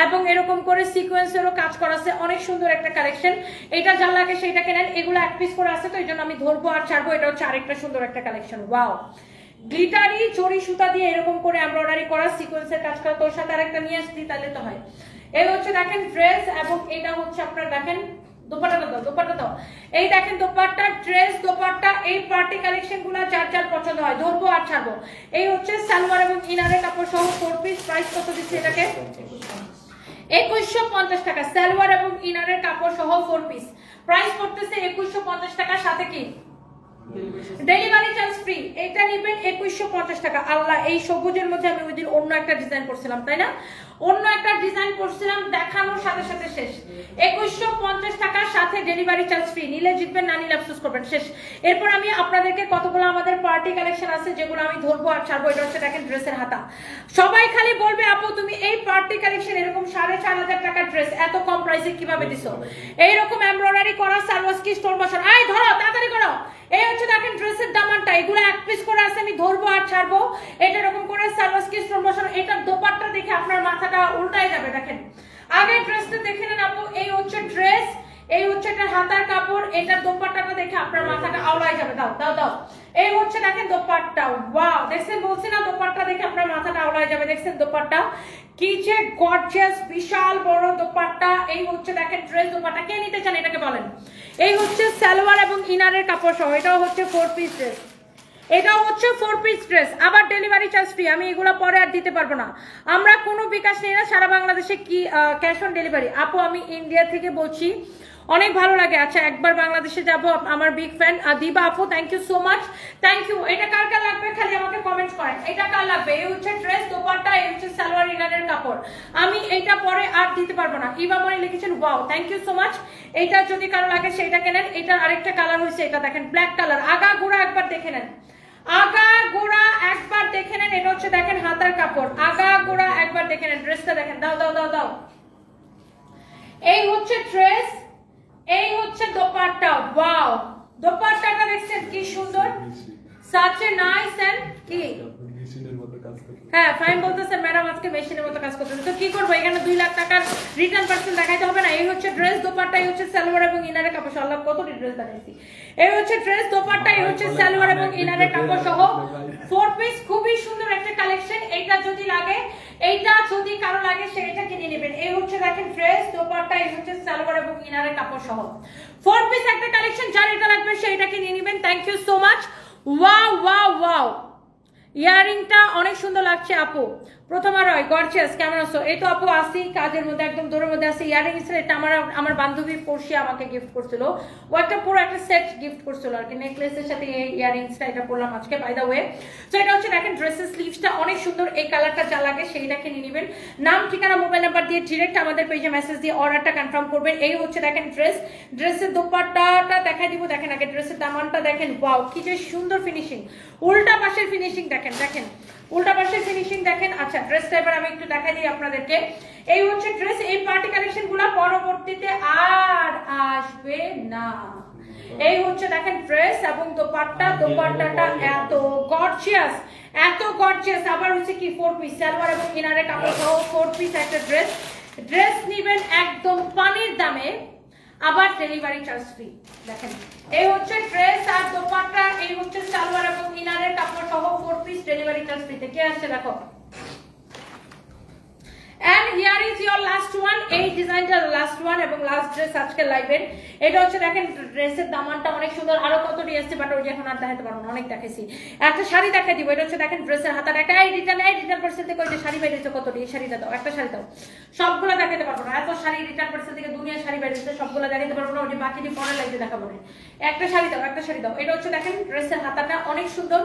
এবং এরকম করে সিকোয়েন্সেরও কাজ করা আছে, অনেক সুন্দর একটা কালেকশন। এটা যা লাগে সেটা কেনেন, এগুলো 1 পিস করে আছে, তো এই জন্য আমি ধরবো আর ছাড়বো। এটা হচ্ছে আরেকটা সুন্দর একটা কালেকশন, ওয়াও, গ্লিটারি জরি সুতা দিয়ে এরকম করে এমব্রয়ডারি করা, সিকোয়েন্সের কাজ করা। তোর সাথে আরেকটা নিয়ে আসছি তাহলে তো হয়। এই হচ্ছে দেখেন ড্রেস, এবং এটা হচ্ছে আপনার দেখেন দোপাট্টাটা দাও, দোপাট্টা দাও। এই দেখেন দোপাট্টা, ড্রেস, দোপাট্টা, এই পার্টি কালেকশন গুলো যার যার পছন্দ হয় ধরবো আর ছাড়বো। এই হচ্ছে সালোয়ার এবং ইনারের কাপড় সহ 4 পিস। প্রাইস কত দিচ্ছি এটাকে? 2150 টাকা। সালোয়ার এবং ইনারের কাপড় সহ 4 পিস প্রাইস করতেছে 2150 টাকা। সাথে কি ডেলিভারি চার্জ ফ্রি। এটা নেবেন 2150 টাকা। আল্লাহ, এই সবুজের মধ্যে আমি ওইদিন অন্য একটা ডিজাইন করছিলাম, তাই না? অন্য একটা ডিজাইন করছিলাম, দেখানোর সাথে সাথে শেষ। 2150 টাকার সাথে ডেলিভারি চার্জ ফ্রি। নিলে জিতবেন, না নিলে আফসোস করবেন, শেষ। এরপর আমি আপনাদেরকে কতগুলো আমাদের পার্টি কালেকশন আছে যেগুলো আমি ধরবো আর ছাড়বো। এটা হচ্ছে দেখেন ড্রেসের হাতা। সবাই খালি বলবে আপু তুমি এই পার্টি কালেকশন এরকম 4500 টাকার ড্রেস এত কম প্রাইসে কিভাবে দিছো? এইরকম এমব্রয়ডারি করা সালোয়ার কি স্টোন বসানো। এই ধরো, তাড়াতাড়ি করো। এই হচ্ছে দেখেন ড্রেসের দামানটা, এগুলো এক পিস করে আছে, আমি ধরবো আর ছাড়বো। এটা এরকম করে সালোয়ার কি স্টোন বসানো। এটার দোপাট্টা দেখে আপনার মাথাটা উল্টায় যাবে। দেখেন আগে ড্রেসটা দেখে নেন আপু। এই হচ্ছে ড্রেস, এই হচ্ছে এটা হাতার কাপড়, এটার দোপাট্টাটা দেখে আপনার মাথাটা আওলায় যাবে। দাও দাও দাও। এই হচ্ছে দেখেন দোপাট্টা। ওয়াও, দেখছেন? বলছি না দোপাট্টা দেখে আপনার মাথাটা আওলায় যাবে। দেখছেন দোপাট্টা কি যে গর্জিয়াস, বিশাল বড় দোপাট্টা। এই হচ্ছে দেখেন ড্রেস, দোপাট্টা। কে নিতে চান এটাকে বলেন? এই হচ্ছে সালোয়ার এবং ইনারের কাপড় সহ। এটাও হচ্ছে 4 পিস ড্রেস। এটাও হচ্ছে 4 পিস ড্রেস। আবার ডেলিভারি চার্জ ফ্রি। আমি এগুলো পরে আর দিতে পারবো না। আমরা কোনো বিকাশ নেই না, সারা বাংলাদেশে কি ক্যাশ অন ডেলিভারি। আপু আমি ইন্ডিয়া থেকে বলছি, অনেক ভালো লাগে। আচ্ছা একবার বাংলাদেশে যাব, আমার বিগ ফ্যান দিবা আপু, thank you so much, thank you. এটা কার কার লাগবে খালি আমাকে কমেন্ট করেন, এটা কার লাগবে। এই হচ্ছে ড্রেস, দোপাট্টা, এই হচ্ছে সালোয়ার ইনারের কাপড়। আমি এইটা পরে আর দিতে পারবো না। ইবামনি লিখেছেন wow, thank you so much. এটা যদি কারো লাগে সেটা কেনেন। এটার আরেকটা কালার হয়েছে, এটা দেখেন ব্ল্যাক কালার। আগা গোড়া একবার দেখে নেন, আগা গোড়া একবার দেখে নেন। এটা হচ্ছে দেখেন হাতার কাপড়, আগা গোড়া একবার দেখে নেন। ড্রেসটা দেখেন, দাও দাও দাও দাও। এই হচ্ছে ড্রেস, এই হচ্ছে দোপাট্টা। ওয়াও, দোপাট্টাটা দেখছেন কি সুন্দর, such a nice and কি হ্যাঁ ফাইন বলতেছে ম্যাডাম আজকে মেশিনের মতো কাজ করতেছে। তো কি করবো, এখানে 2 লাখ টাকার রিটার্ন পার্সেল দেখাইতে হবে না। এই হচ্ছে ড্রেস, দোপাট্টা, এই হচ্ছে সালোয়ার এবং ইনারের কাপড়। আল্লাহ কতটি ড্রেস দেখাইছি। এই হচ্ছে ড্রেস, দোপাট্টা, এই হচ্ছে সালোয়ার এবং ইনারের কাপড় সহ 4 পিস। খুবই সুন্দর একটা কালেকশন। এইটা যদি লাগে, এইটা যদি কারো লাগে সেটা কিনে নেবেন। এই হচ্ছে দেখেন ড্রেস, দোপাট্টা, এই হচ্ছে সালোয়ার এবং ইনারের কাপড় সহ 4 পিস একটা কালেকশন। যার এটা লাগবে সেটা কিনে নেবেন। Thank you so much. Wow wow wow, ইয়ারিংটা অনেক সুন্দর লাগছে আপু। প্রথমা রয় গর্জিয়াস, কেমন আছো? এই তো আপু আসি কাজের মধ্যে, একদম দৌড়ের মধ্যে আসি। ইয়ারিং এটা আমার বান্ধবী পড়শি আমাকে গিফট করছিল। ও একটা পুরো একটা সেট গিফট করছিল আর কি, নেকলেসের সাথে এই ইয়ারিংসটা এটা পরলাম আজকে বাই দা ওয়ে। তো এটা হচ্ছে দেখেন ড্রেসের স্লিভসটা অনেক সুন্দর। এই কালারটা যা লাগে সেইটা কিনে নেবেন। নাম, ঠিকানা, মোবাইল নাম্বার দিয়ে ডিরেক্ট আমাদের পেজে মেসেজ দিয়ে অর্ডারটা কনফার্ম করবেন। এই হচ্ছে দেখেন ড্রেস, ড্রেসের দোপাট্টাটা দেখাই দিব। দেখেন আগে ড্রেসের দামানটা দেখেন। ওয়াও কি যে সুন্দর ফিনিশিং। উল্টা পাশের ফিনিশিং দেখেন, দেখেন উল্টা পাশের ফিনিশিং দেখেন। আচ্ছা ড্রেসটা এবার আমি একটু দেখাই দিই আপনাদেরকে। এই হচ্ছে ড্রেস। এই পার্টি কালেকশন গুলা পরবর্তীতে আর আসবে না। এই হচ্ছে দেখেন ড্রেস এবং দোপাট্টা। দোপাট্টাটা এত গর্জিয়াস, এত গর্জিয়াস। আবার হচ্ছে কি 4 পিস, সালোয়ার এবং ইনারের কাপড় সহ 4 পিস একটা ড্রেস। ড্রেস নিবেন একদম পানির দামে, আবার ডেলিভারি চার্জ ফ্রি। দেখেন এই হচ্ছে ড্রেস আর দোপাট্টা, এই হচ্ছে সালোয়ার এবং ইনারের কাপড় সহ 4 পিস, ডেলিভারি চার্জ ফ্রিতে। কে আসছে দেখো। And here is your last one. এই ডিজাইনটা লাস্ট ওয়ান এবং লাস্ট ড্রেস আজকে লাইভের। এটা হচ্ছে দেখেন ড্রেসের দামানটা অনেক সুন্দর। আরো কত ডিএসটি বাট ওই এখন আর দেখাতে পারবো না, অনেক দেখাইছি। একটা শাড়ি দেখাই দিব। এটা হচ্ছে দেখেন ড্রেসের হাতার একটা রিটার্ন পার্সেল থেকে ওই যে শাড়ি বাইরেছে কতটি, এই শাড়িটা দাও, একটা শাড়ি দাও। সবগুলো দেখাতে পারবো না, এত শাড়ি রিটার্ন পার্সেল থেকে দুনিয়া শাড়ি বাইরেছে, সবগুলো দেখাতে পারবো না। ওই যে বাকিটি পরে লাইভে দেখাবো না। একটা শাড়ি দাও, একটা শাড়ি দাও। এটা হচ্ছে দেখেন ড্রেসের হাতাটা অনেক সুন্দর।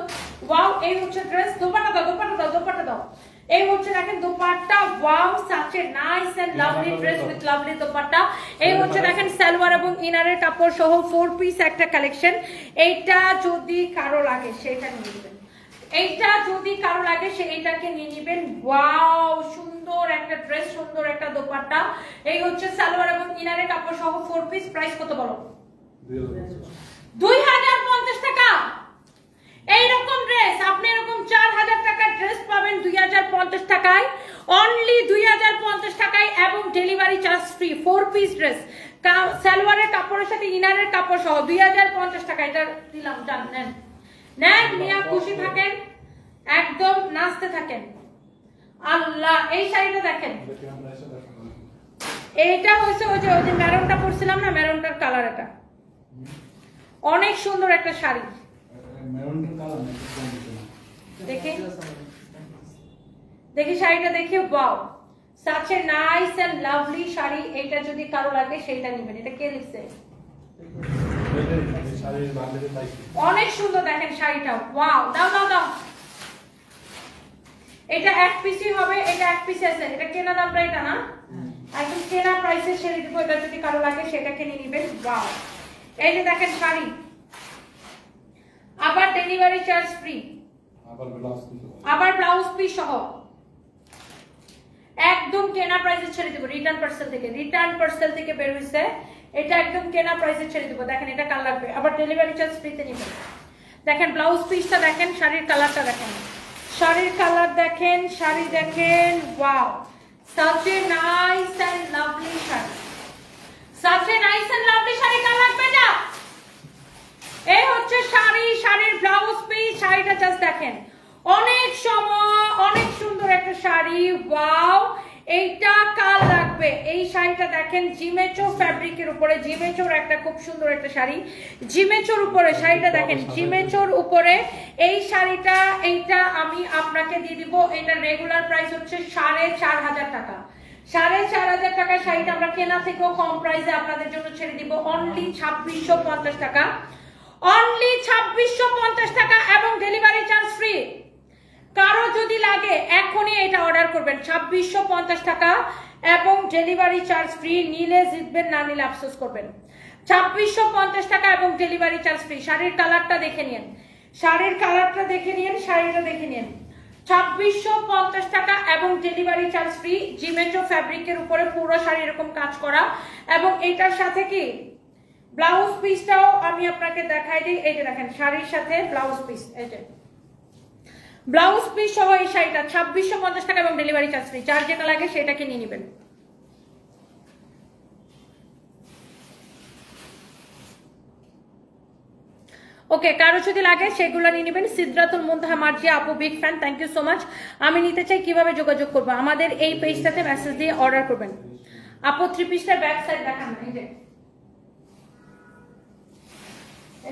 ওয়াও, এই হচ্ছে ড্রেস। দোপাট্টা দাও, দোপাট্টা দাও, দোপাট্টা দাও। এই হচ্ছে দেখেন dupatta. Wow such a nice and lovely dress with lovely dupatta. এই হচ্ছে দেখেন সালোয়ার এবং ইনারের কাপড় সহ 4 পিস একটা কালেকশন। এইটা যদি কারো লাগে সেটা নিয়ে নেবেন, এইটা যদি কারো লাগে সে এইটাকে নিয়ে নেবেন। ওয়াও সুন্দর একটা ড্রেস, সুন্দর একটা দোপাট্টা। এই হচ্ছে সালোয়ার এবং ইনারের কাপড় সহ 4 পিস। প্রাইস কত বলো? 2050 টাকা। এইরকম ড্রেস আপনি এরকম 4000 টাকার ড্রেস পাবেন 2050 টাকায়, অনলি 2050 টাকায় এবং delivery charge free. 4 piece dress, সালোয়ারের কাপড়ের সাথে ইনারের কাপড় সহ 2050 টাকা। এটা দিলাম, জান নেন নেন, নিয়া খুশি থাকেন, একদম নাচতে থাকেন। আল্লাহ এই শাড়িটা দেখেন, এইটা হচ্ছে ওই যে মেরুনটা পরছিলাম না, মেরুনটার কালার এটা অনেক সুন্দর একটা শাড়ি। মেরুনটার কালার দেখি দেখি শাড়িটা দেখি, wow such a nice and lovely sari. এটা যদি কারো লাগে সেটা নেবেন। এটা কে দিচ্ছে? শাড়ির বান্ডেলে পাইছি। অনেক সুন্দর দেখেন শাড়িটা, ওয়াও। দাও দাও দাও, এটা এক পিসই হবে, এটা এক পিস আছে। এটা কেনা দামটা এটা না, একদম কেনা প্রাইসে ছেড়ে দিব। এটা যদি কারো লাগে সেটা কিনে নেবেন। ওয়াও, এই যে দেখেন শাড়ি, আবার ডেলিভারি চার্জ ফ্রি, আবার ব্লাউজ পিস সহ, একদম কেনা প্রাইসে ছেড়ে দিব। রিটার্ন পার্সেল থেকে বের হইছে, এটা একদম কেনা প্রাইসে ছেড়ে দিব। দেখেন এটা কার লাগবে, আবার ডেলিভারি চার্জ ফ্রিতে নেবেন। দেখেন ব্লাউজ পিসটা দেখেন, শাড়ির কালারটা দেখেন, শাড়ির কালার দেখেন, শাড়ি দেখেন, wow such a nice and lovely sari, such a nice and lovely sari. কার লাগবে না? এই হচ্ছে শাড়ি, শাড়ির ব্লাউজ পিস, শাড়িটা জাস্ট দেখেন, অনেক সময় অনেক সুন্দর একটা শাড়ি, ওয়াও। এইটা কাল লাগবে, এই শাড়িটা দেখেন জিমেচো ফ্যাব্রিকের উপরে, জিমেচোর একটা খুব সুন্দর একটা শাড়ি, জিমেচোর উপরে শাড়িটা দেখেন, জিমেচোর উপরে এই শাড়িটা, এইটা আমি আপনাকে দিয়ে দিব। এটা রেগুলার প্রাইস হচ্ছে 4,500 টাকা। 4,500 টাকা শাড়িটা আমরা কেনা থেকেও কম প্রাইসে আপনাদের জন্য ছেড়ে দিব, অনলি 2650 টাকা, অনলি 2650 টাকা এবং ডেলিভারি চার্জ ফ্রি। কারো যদি লাগে এখনই এটা অর্ডার করবেন, 2650 টাকা এবং ডেলিভারি চার্জ ফ্রি। নিলে জিতবেন, না নিলে আফসোস করবেন। 2650 টাকা এবং ডেলিভারি চার্জ ফ্রি। শাড়ির কালারটা দেখে নিন, শাড়ির কালারটা দেখে নিন, শাড়িটা দেখে নিন। 2650 টাকা এবং ডেলিভারি চার্জ ফ্রি। জিমেচো ফ্যাব্রিকের উপরে পুরো শাড়ি এরকম কাজ করা, এবং এটার সাথে কি ব্লাউজ পিসটাও আমি আপনাকে দেখাই দিই। এই যে দেখেন শাড়ির সাথে ব্লাউজ পিস, এই যে ব্লাউজ পিস সহ এই শাড়িটা 2650 টাকা এবং ডেলিভারি চার্জ ফ্রি। যার যেটা লাগে সেটাকে নিয়ে নেবেন। ওকে, কারো যদি লাগে সেগুলো নিয়ে নেবেন। সিদ্রাতুল মুনতাহা মার্জিয়া আপু, big fan, thank you so much. আমি নিতে চাই, কিভাবে যোগাযোগ করবো? আমাদের এই পেজটাতে মেসেজ দিয়ে অর্ডার করবেন। আপু 3 পিসটার ব্যাক সাইড দেখান না, এই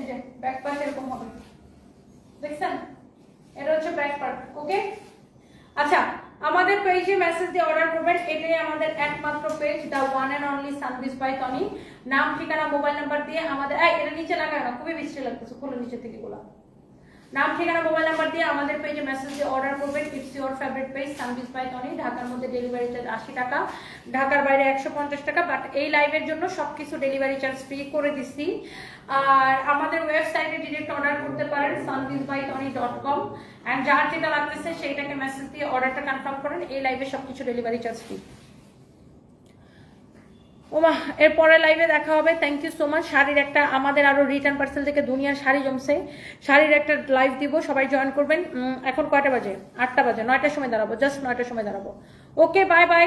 যে ব্যাক পার্ট এরকম হবে, দেখছেন? এটা হচ্ছে ব্যাক পার্ট। ওকে, আচ্ছা, আমাদের পেজে মেসেজ দিয়ে অর্ডার করবেন। এটাই আমাদের একমাত্র page, the one and only Sanvis by Toni. নাম, ঠিকানা, মোবাইল নাম্বার দিয়ে আমাদের, এটা নিচে লাগায় না, খুবই বৃষ্টি লাগতেছে, খুলে নিচে থেকে গুলা। নাম, ঠিকানা, মোবাইল নাম্বার দিয়ে আমাদের পেজে মেসেজ দিয়ে অর্ডার করবেন। It's your favourite page Sanvis by Toni. ঢাকার মধ্যে ডেলিভারি চার্জ 80 টাকা, ঢাকার বাইরে 150 টাকা। বাট এই লাইভের জন্য সবকিছু ডেলিভারি চার্জ ফ্রি করে দিচ্ছি। আর আমাদের ওয়েবসাইটে ডিরেক্ট অর্ডার করতে পারেন sunvisbytony.com, এন্ড যার যেটা লাগতেছে সেইটাকে মেসেজ দিয়ে অর্ডারটা কনফার্ম করেন। এই লাইভে সবকিছু ডেলিভারি চার্জ ফ্রি। ওমা, এরপরে লাইভে দেখা হবে। Thank you so much. শাড়ির একটা, আমাদের আরো রিটার্ন পার্সেল থেকে দুনিয়ার শাড়ি জমছে, শাড়ির একটা লাইভ দিব, সবাই জয়েন করবেন। এখন কয়টা বাজে? 8টা বাজে, 9টার সময় দাঁড়াবো, জাস্ট 9টার সময় দাঁড়াবো। ওকে, বাই বাই।